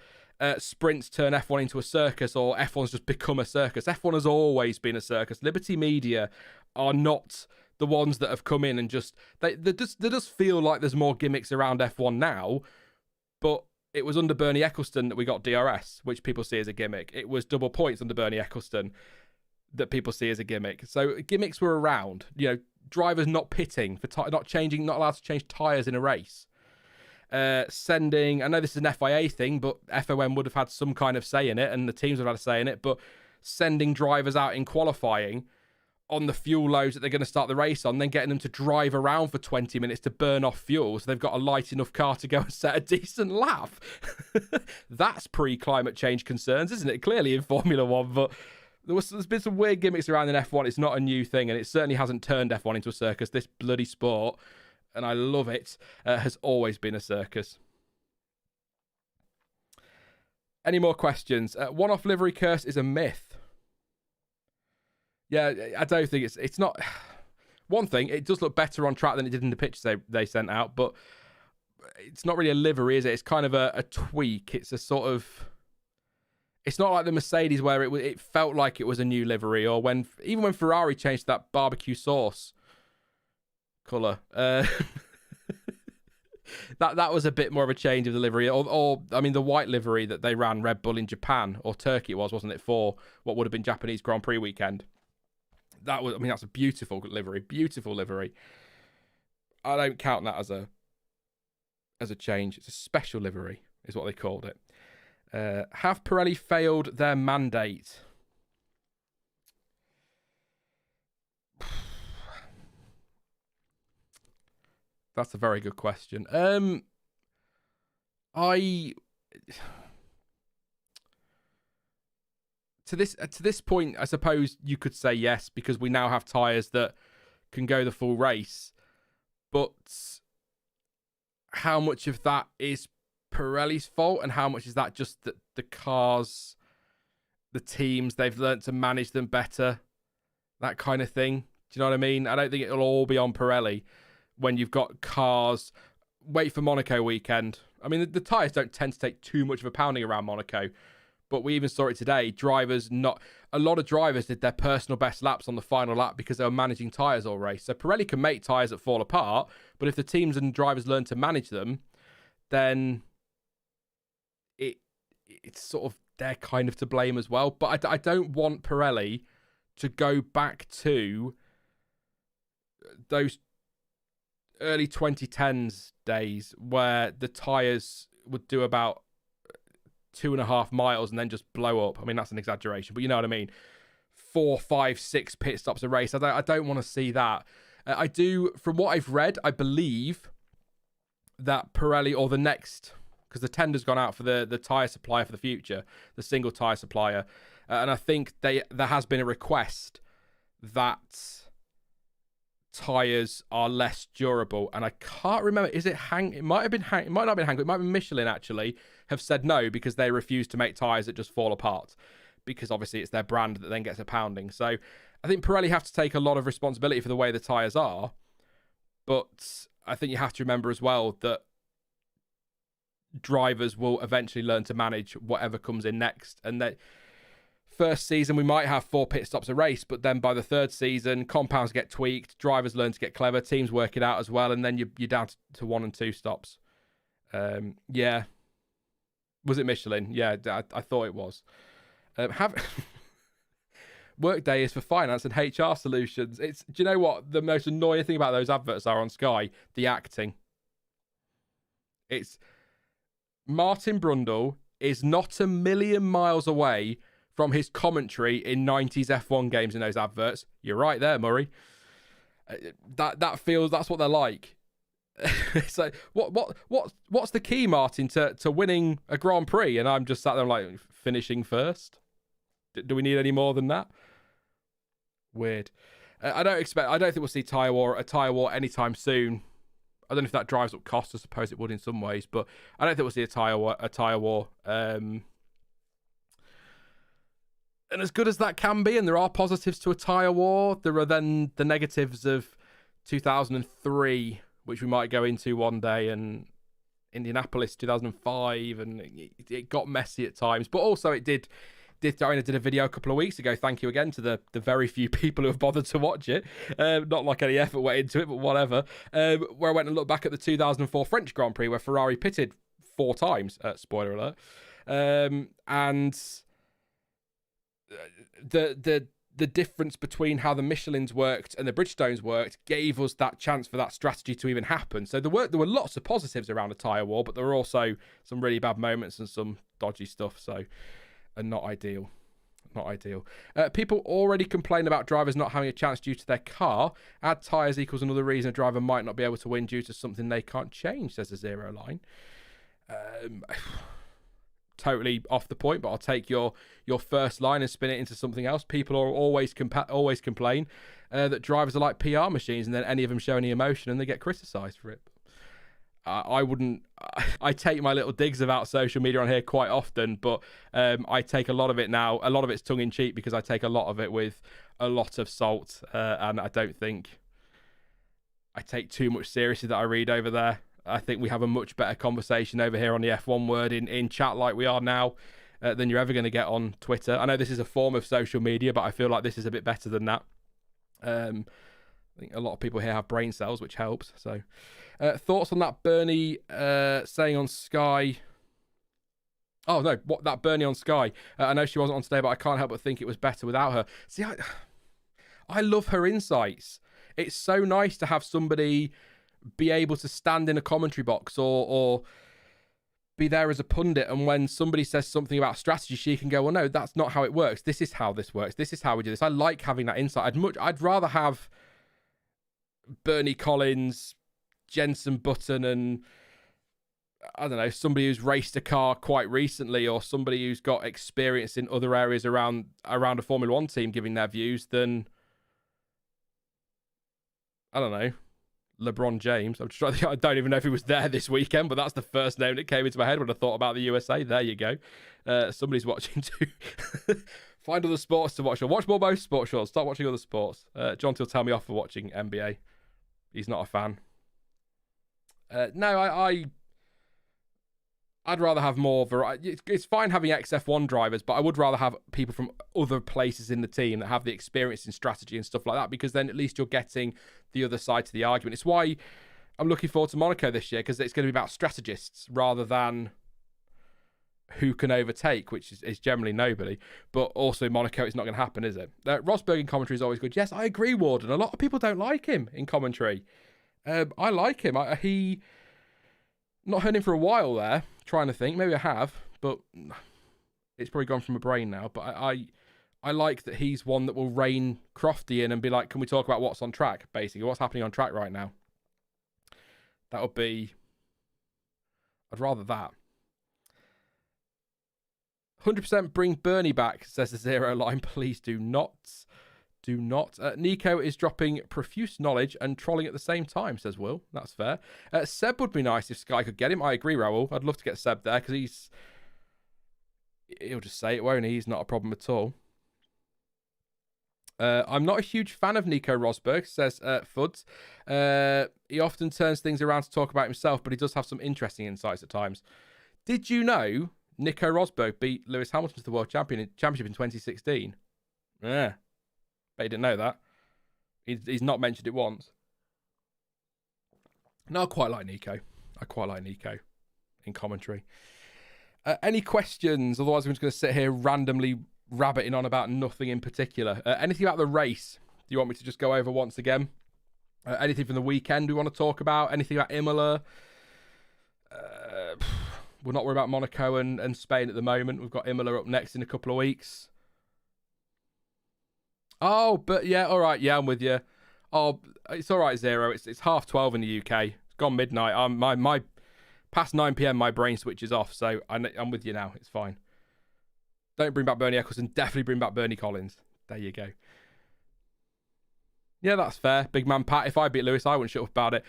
sprints turn F1 into a circus, or F1's just become a circus. F1 has always been a circus. Liberty Media are not the ones that have come in and just they does feel like there's more gimmicks around F1 now, but it was under Bernie Ecclestone that we got DRS, which people see as a gimmick. It was double points under Bernie Ecclestone that people see as a gimmick. So gimmicks were around, drivers not pitting for not allowed to change tires in a race. Sending, I know this is an FIA thing, but FOM would have had some kind of say in it, and the teams would have had a say in it. But sending drivers out in qualifying on the fuel loads that they're going to start the race on, then getting them to drive around for 20 minutes to burn off fuel so they've got a light enough car to go and set a decent lap. That's pre-climate change concerns, isn't it? Clearly in Formula One, but there's been some weird gimmicks around in F1. It's not a new thing, and it certainly hasn't turned F1 into a circus. This bloody sport, and I love it, has always been a circus. Any more questions? One-off livery curse is a myth. Yeah, I don't think it's not. One thing, it does look better on track than it did in the pictures they sent out, but it's not really a livery, is it? It's kind of a tweak. It's a sort of. It's not like the Mercedes where it felt like it was a new livery, or even when Ferrari changed that barbecue sauce colour. That was a bit more of a change of the livery, or I mean the white livery that they ran Red Bull in Japan or Turkey wasn't it, for what would have been Japanese Grand Prix weekend. That's a beautiful livery. I don't count that as a change. It's a special livery, is what they called it. Have Pirelli failed their mandate? That's a very good question. To this point, I suppose you could say yes, because we now have tyres that can go the full race. But how much of that is Pirelli's fault, and how much is that just the cars, the teams, they've learnt to manage them better, that kind of thing? Do you know what I mean? I don't think it'll all be on Pirelli when you've got cars. Wait for Monaco weekend. I mean, the tyres don't tend to take too much of a pounding around Monaco. But we even saw it today. A lot of drivers did their personal best laps on the final lap because they were managing tyres all race. So Pirelli can make tyres that fall apart, but if the teams and drivers learn to manage them, then it's sort of, they're kind of to blame as well. But I don't want Pirelli to go back to those early 2010s days where the tyres would do about 2.5 miles and then just blow up. I mean, that's an exaggeration, but you know what I mean. 4, 5, 6 pit stops a race. I don't want to see that. I do, from what I've read, I believe that Pirelli, or the next because the tender's gone out for the tyre supplier for the future, the single tyre supplier. And I think there has been a request that tyres are less durable. And I can't remember, is it it might have been it might not have been Hankook, it might have been Michelin actually, have said no because they refuse to make tyres that just fall apart. Because obviously it's their brand that then gets a pounding. So I think Pirelli have to take a lot of responsibility for the way the tyres are. But I think you have to remember as well that drivers will eventually learn to manage whatever comes in next. And that first season, we might have 4 pit stops a race, but then by the third season, compounds get tweaked, drivers learn to get clever, teams work it out as well, and then you're down to 1 and 2 stops. Yeah. Was it Michelin? Yeah, I thought it was. Workday is for finance and HR solutions. Do you know what the most annoying thing about those adverts are on Sky? The acting. It's Martin Brundle is not a million miles away from his commentary in 90s F1 games in those adverts. You're right there, Murray. That feels, that's what they're like. So what's the key, Martin, to winning a Grand Prix? And I'm just sat there like, finishing first. Do we need any more than that? Weird. I don't think we'll see a tyre war anytime soon. I don't know if that drives up costs. I suppose it would in some ways, but I don't think we'll see a tyre war. And as good as that can be, and there are positives to a tyre war, there are then the negatives of 2003, which we might go into one day, and Indianapolis 2005, and it got messy at times. But also it did. I did a video a couple of weeks ago. Thank you again to the very few people who have bothered to watch it. Not like any effort went into it, but whatever. Where I went and looked back at the 2004 French Grand Prix, where Ferrari pitted 4 times. Spoiler alert. And the difference between how the Michelins worked and the Bridgestones worked gave us that chance for that strategy to even happen. So there were lots of positives around a tyre war, but there were also some really bad moments and some dodgy stuff. So. And not ideal. People already complain about drivers not having a chance due to their car. Add tyres equals another reason a driver might not be able to win due to something they can't change, says the Zero Line. Totally off the point, but I'll take your first line and spin it into something else. People are always complain that drivers are like PR machines, and then any of them show any emotion and they get criticised for it. I take my little digs about social media on here quite often, but I take a lot of it now. A lot of it's tongue-in-cheek because I take a lot of it with a lot of salt, and I don't think I take too much seriously that I read over there. I think we have a much better conversation over here on the F1 word in chat like we are now than you're ever going to get on Twitter. I know this is a form of social media, but I feel like this is a bit better than that. I think a lot of people here have brain cells, which helps. So, thoughts on that Bernie saying on Sky? Oh no, what that Bernie on Sky? I know she wasn't on today, but I can't help but think it was better without her. See, I love her insights. It's so nice to have somebody be able to stand in a commentary box or be there as a pundit, and when somebody says something about strategy, she can go, well, no, that's not how it works. This is how this works. This is how we do this. I like having that insight. I'd rather have Bernie Collins, Jenson Button, and I don't know, somebody who's raced a car quite recently, or somebody who's got experience in other areas around a Formula One team giving their views than, I don't know, LeBron James. I'm just trying to think, I don't even know if he was there this weekend, but that's the first name that came into my head when I thought about the USA. There you go. Somebody's watching too. Find other sports to watch. Or watch more most sports shows. Start watching other sports. John will tell me off for watching NBA. He's not a fan. No, I'd rather have more variety. It's fine having ex-F1 drivers, but I would rather have people from other places in the team that have the experience in strategy and stuff like that, because then at least you're getting the other side to the argument. It's why I'm looking forward to Monaco this year, because it's going to be about strategists rather than who can overtake, which is generally nobody. But also Monaco, it's not going to happen, is it? Rosberg in commentary is always good. Yes, I agree, Warden. A lot of people don't like him in commentary. I like him. He... Not heard him for a while there, trying to think. Maybe I have, but it's probably gone from my brain now. But I like that he's one that will rein Crofty in and be like, can we talk about what's on track, basically? What's happening on track right now? That would be... I'd rather that. 100% bring Bernie back, says the Zero Line. Please do not. Do not. Nico is dropping profuse knowledge and trolling at the same time, says Will. That's fair. Seb would be nice if Sky could get him. I agree, Raoul. I'd love to get Seb there because he'll just say it, won't he? He's not a problem at all. I'm not a huge fan of Nico Rosberg, says Fuds. He often turns things around to talk about himself, but he does have some interesting insights at times. Did you know Nico Rosberg beat Lewis Hamilton to the World Championship in 2016? Yeah. Bet you didn't know that. He's not mentioned it once. No, I quite like Nico. In commentary. Any questions? Otherwise, I'm just going to sit here randomly rabbiting on about nothing in particular. Anything about the race? Do you want me to just go over once again? Anything from the weekend we want to talk about? Anything about Imola? We're not worried about Monaco and Spain at the moment. We've got Imola up next in a couple of weeks. Oh, but yeah, all right. Yeah, I'm with you. Oh, it's all right, Zero. It's 12:30 in the UK. It's gone midnight. My past 9 p.m. my brain switches off, so I'm with you now. It's fine. Don't bring back Bernie Eccleston. Definitely bring back Bernie Collins. There you go. Yeah, that's fair. Big man Pat. If I beat Lewis, I wouldn't shut up about it.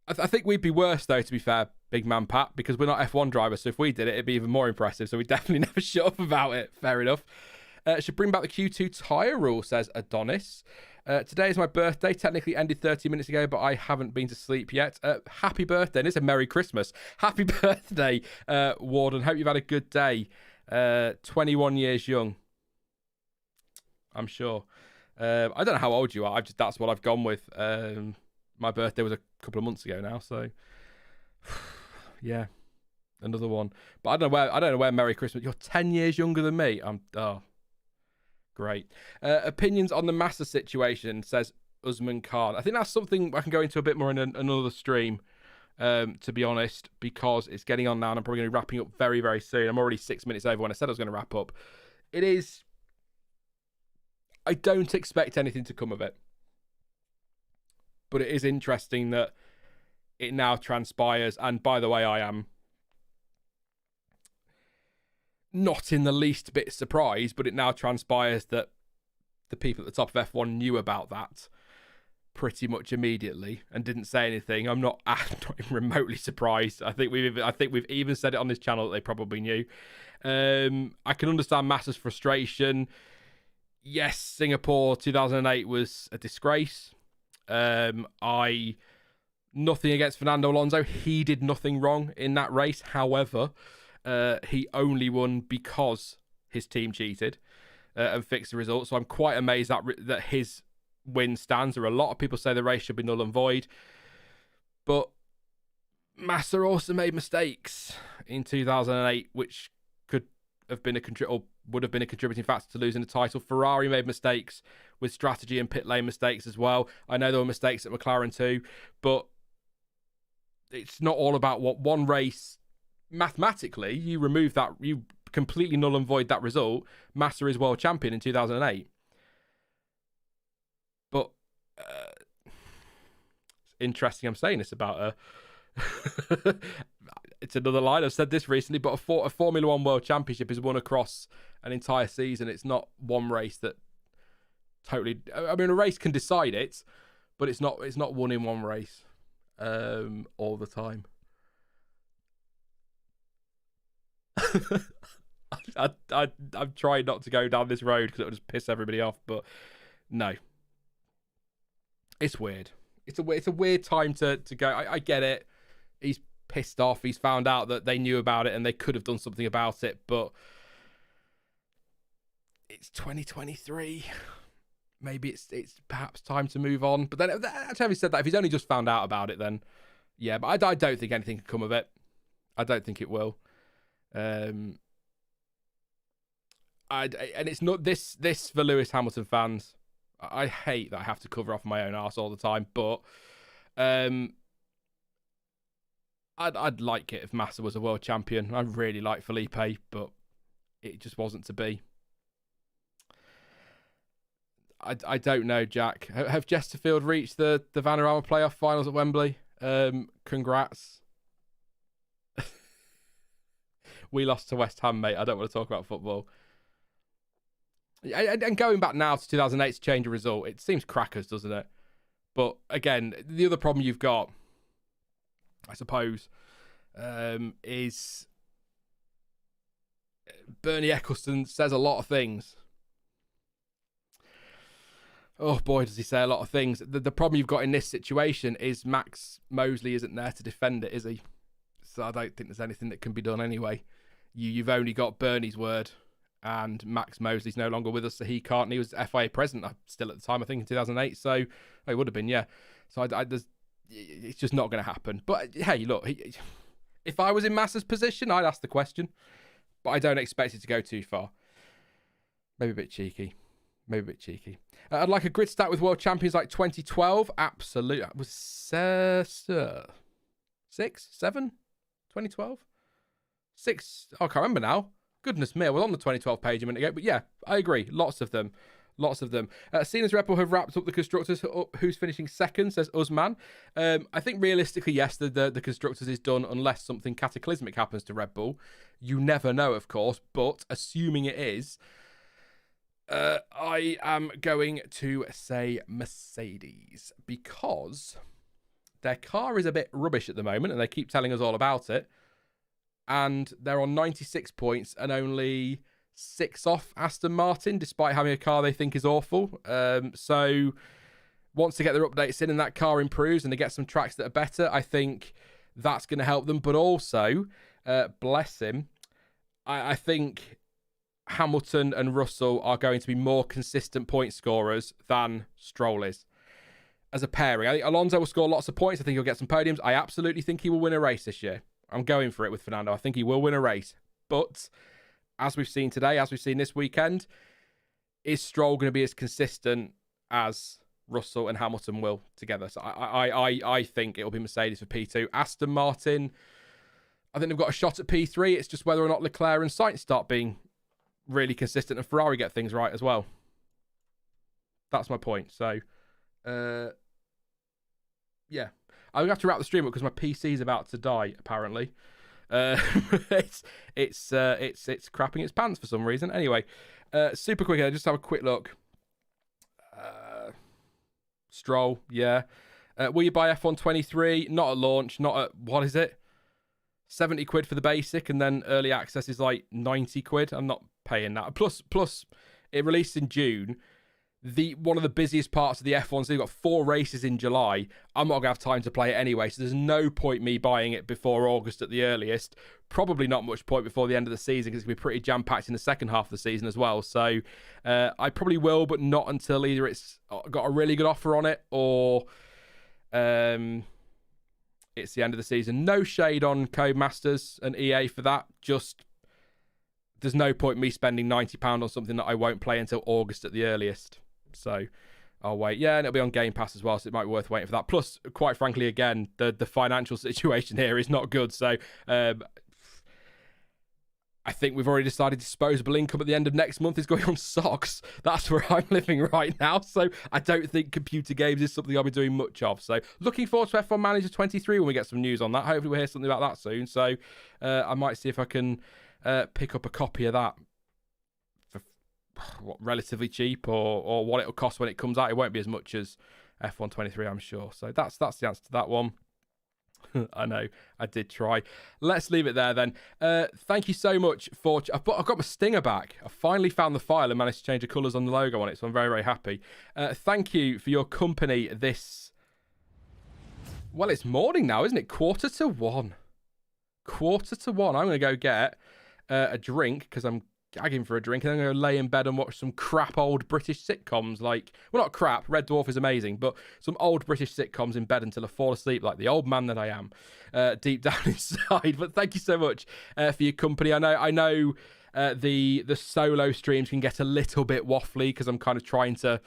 I think we'd be worse, though, to be fair, big man Pat, because we're not F1 drivers, so if we did it, it'd be even more impressive, so we definitely never shut up about it. Fair enough. Should bring back the Q2 tyre rule, says Adonis. Today is my birthday. Technically ended 30 minutes ago, but I haven't been to sleep yet. Happy birthday, and it's a Merry Christmas. Happy birthday, Warden. Hope you've had a good day. 21 years young, I'm sure. I don't know how old you are. That's what I've gone with. My birthday was a couple of months ago now, so yeah, another one. But I don't know where Merry Christmas. You're 10 years younger than me. Great. Opinions on the Massa situation, says Usman Khan. I think that's something I can go into a bit more in another stream, to be honest, because it's getting on now and I'm probably going to be wrapping up very, very soon. I'm already 6 minutes over when I said I was going to wrap up. I don't expect anything to come of it. But it is interesting that it now transpires. And by the way, I am not in the least bit surprised, but it now transpires that the people at the top of F1 knew about that pretty much immediately and didn't say anything. I'm not even remotely surprised. I think we've even said it on this channel that they probably knew. I can understand Massa's frustration. Yes, Singapore 2008 was a disgrace. Nothing against Fernando Alonso. He did nothing wrong in that race. However, he only won because his team cheated and fixed the result. So I'm quite amazed that his win stands. There are a lot of people say the race should be null and void. But Massa also made mistakes in 2008, which could have been would have been a contributing factor to losing the title. Ferrari made mistakes with strategy and pit lane mistakes as well. I know there were mistakes at McLaren too, but it's not all about what one race. Mathematically, you remove that, you completely null and void that result. Massa is world champion in 2008. But it's interesting I'm saying this about her. It's another line. I've said this recently, but a Formula One World Championship is won across an entire season. It's not one race that totally. I mean, a race can decide it, but it's not won in one race all the time. I'm trying not to go down this road because it'll just piss everybody off, but no, it's weird. It's a weird time to go. I get it. He's pissed off. He's found out that they knew about it and they could have done something about it, but it's 2023. Maybe it's perhaps time to move on. But then, having said that, if he's only just found out about it, then yeah. But I don't think anything can come of it. I don't think it will. And it's not this for Lewis Hamilton fans. I hate that I have to cover off my own arse all the time, but I'd like it if Massa was a world champion. I really like Felipe, but it just wasn't to be. I don't know, Jack. Have Chesterfield reached the Vanarama playoff finals at Wembley? Congrats. We lost to West Ham, mate. I don't want to talk about football. And going back now to 2008 to change a result, it seems crackers, doesn't it? But again, the other problem you've got, I suppose, is Bernie Eccleston says a lot of things. Oh boy, does he say a lot of things. The problem you've got in this situation is Max Mosley isn't there to defend it, is he? So I don't think there's anything that can be done anyway. You've only got Bernie's word, and Max Mosley's no longer with us, so he can't. And he was FIA president still at the time, I think, in 2008. So he would have been, yeah. So it's just not going to happen. But hey, look, if I was in Massa's position, I'd ask the question. But I don't expect it to go too far. Maybe a bit cheeky. I'd like a grid stat with world champions like 2012. Absolutely. It was 6, 7, 2012? 6. Oh, I can't remember now. Goodness me, I was on the 2012 page a minute ago. But yeah, I agree. Lots of them. Seeing as Red Bull have wrapped up the constructors, who's finishing second, says Usman. I think realistically, yes, the constructors is done unless something cataclysmic happens to Red Bull. You never know, of course, but assuming it is, I am going to say Mercedes because their car is a bit rubbish at the moment and they keep telling us all about it. And they're on 96 points and only 6 off Aston Martin, despite having a car they think is awful. So once they get their updates in and that car improves and they get some tracks that are better, I think that's going to help them. But also, bless him, I think Hamilton and Russell are going to be more consistent point scorers than Stroll is. As a pairing, I think Alonso will score lots of points. I think he'll get some podiums. I absolutely think he will win a race this year. I'm going for it with Fernando. I think he will win a race. But as we've seen today, as we've seen this weekend, is Stroll going to be as consistent as Russell and Hamilton will together? So I think it'll be Mercedes for P2. Aston Martin, I think they've got a shot at P3. It's just whether or not Leclerc and Sainz start being really consistent and Ferrari get things right as well. That's my point. So, yeah. I'm going to have to wrap the stream up because my PC is about to die, apparently. It's crapping its pants for some reason. Anyway, super quick, I'll just have a quick look. Stroll, yeah. Will you buy F1 23? Not at launch, not at, what is it? 70 quid for the basic, and then early access is like 90 quid. I'm not paying that. Plus, it released in June. One of the busiest parts of the F1, so you've got 4 races in July. I'm not going to have time to play it anyway, so there's no point me buying it before August at the earliest. Probably not much point before the end of the season because it's going to be pretty jam-packed in the second half of the season as well. So I probably will, but not until either it's got a really good offer on it or it's the end of the season. No shade on Codemasters and EA for that. Just there's no point me spending £90 on something that I won't play until August at the earliest. So I'll wait. Yeah, and it'll be on Game Pass as well, so it might be worth waiting for that. Plus, quite frankly, again, the financial situation here is not good. So I think we've already decided disposable income at the end of next month is going on socks. That's where I'm living right now. So I don't think computer games is something I'll be doing much of. So looking forward to F1 Manager 23 when we get some news on that. Hopefully we'll hear something about that soon. So I might see if I can pick up a copy of that. What, relatively cheap or what it'll cost when it comes out. It won't be as much as F1 23, I'm sure. So that's the answer to that one. I know, I did try. Let's leave it there then. Thank you so much for... I've got my stinger back. I finally found the file and managed to change the colours on the logo on it, so I'm very, very happy. Thank you for your company this... Well, it's morning now, isn't it? 1:45. 1:45. I'm going to go get a drink because I'm gagging for a drink, and then I'm going to lay in bed and watch some crap old British sitcoms like, well, not crap, Red Dwarf is amazing, but some old British sitcoms in bed until I fall asleep like the old man that I am deep down inside. But thank you so much for your company. I know the solo streams can get a little bit waffly because I'm kind of trying to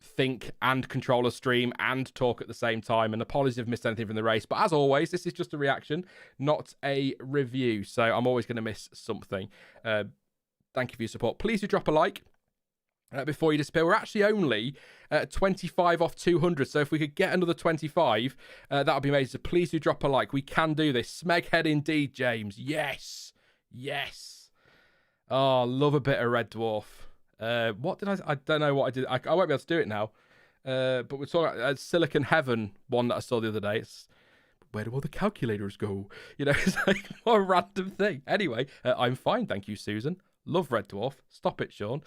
think and control a stream and talk at the same time, and apologies if I've missed anything from the race, but as always, this is just a reaction, not a review, so I'm always going to miss something. Thank you for your support. Please do drop a like before you disappear. We're actually only 25 off 200, so if we could get another 25, that would be amazing. So please do drop a like. We can do this. Smeghead indeed, James. Yes. Yes. Oh, love a bit of Red Dwarf. What did I don't know what I did. I won't be able to do it now. But we're talking about Silicon Heaven one that I saw the other day. It's, where do all the calculators go? You know, it's like what a random thing. Anyway, I'm fine, thank you, Susan. Love Red Dwarf. Stop it, Sean.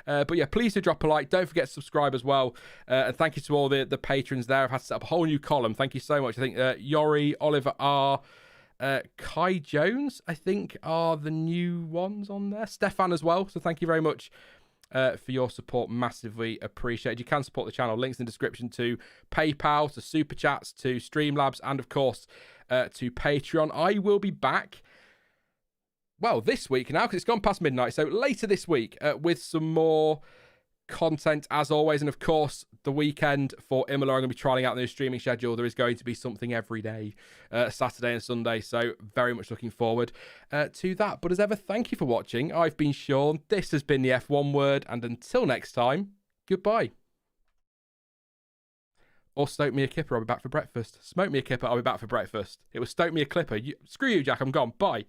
But yeah, please do drop a like. Don't forget to subscribe as well. And thank you to all the patrons there. I've had to set up a whole new column. Thank you so much. I think Yori, Oliver R, Kai Jones, I think, are the new ones on there. Stefan as well. So thank you very much for your support. Massively appreciated. You can support the channel. Links in the description to PayPal, to Super Chats, to Streamlabs, and of course to Patreon. I will be back, well, this week now, because it's gone past midnight. So later this week with some more content as always. And of course, the weekend for Imola, I'm going to be trialing out the new streaming schedule. There is going to be something every day, Saturday and Sunday. So very much looking forward to that. But as ever, thank you for watching. I've been Sean. This has been the F1 Word. And until next time, goodbye. Or stoke me a kipper, I'll be back for breakfast. Smoke me a kipper, I'll be back for breakfast. It was stoke me a clipper. Screw you, Jack, I'm gone. Bye.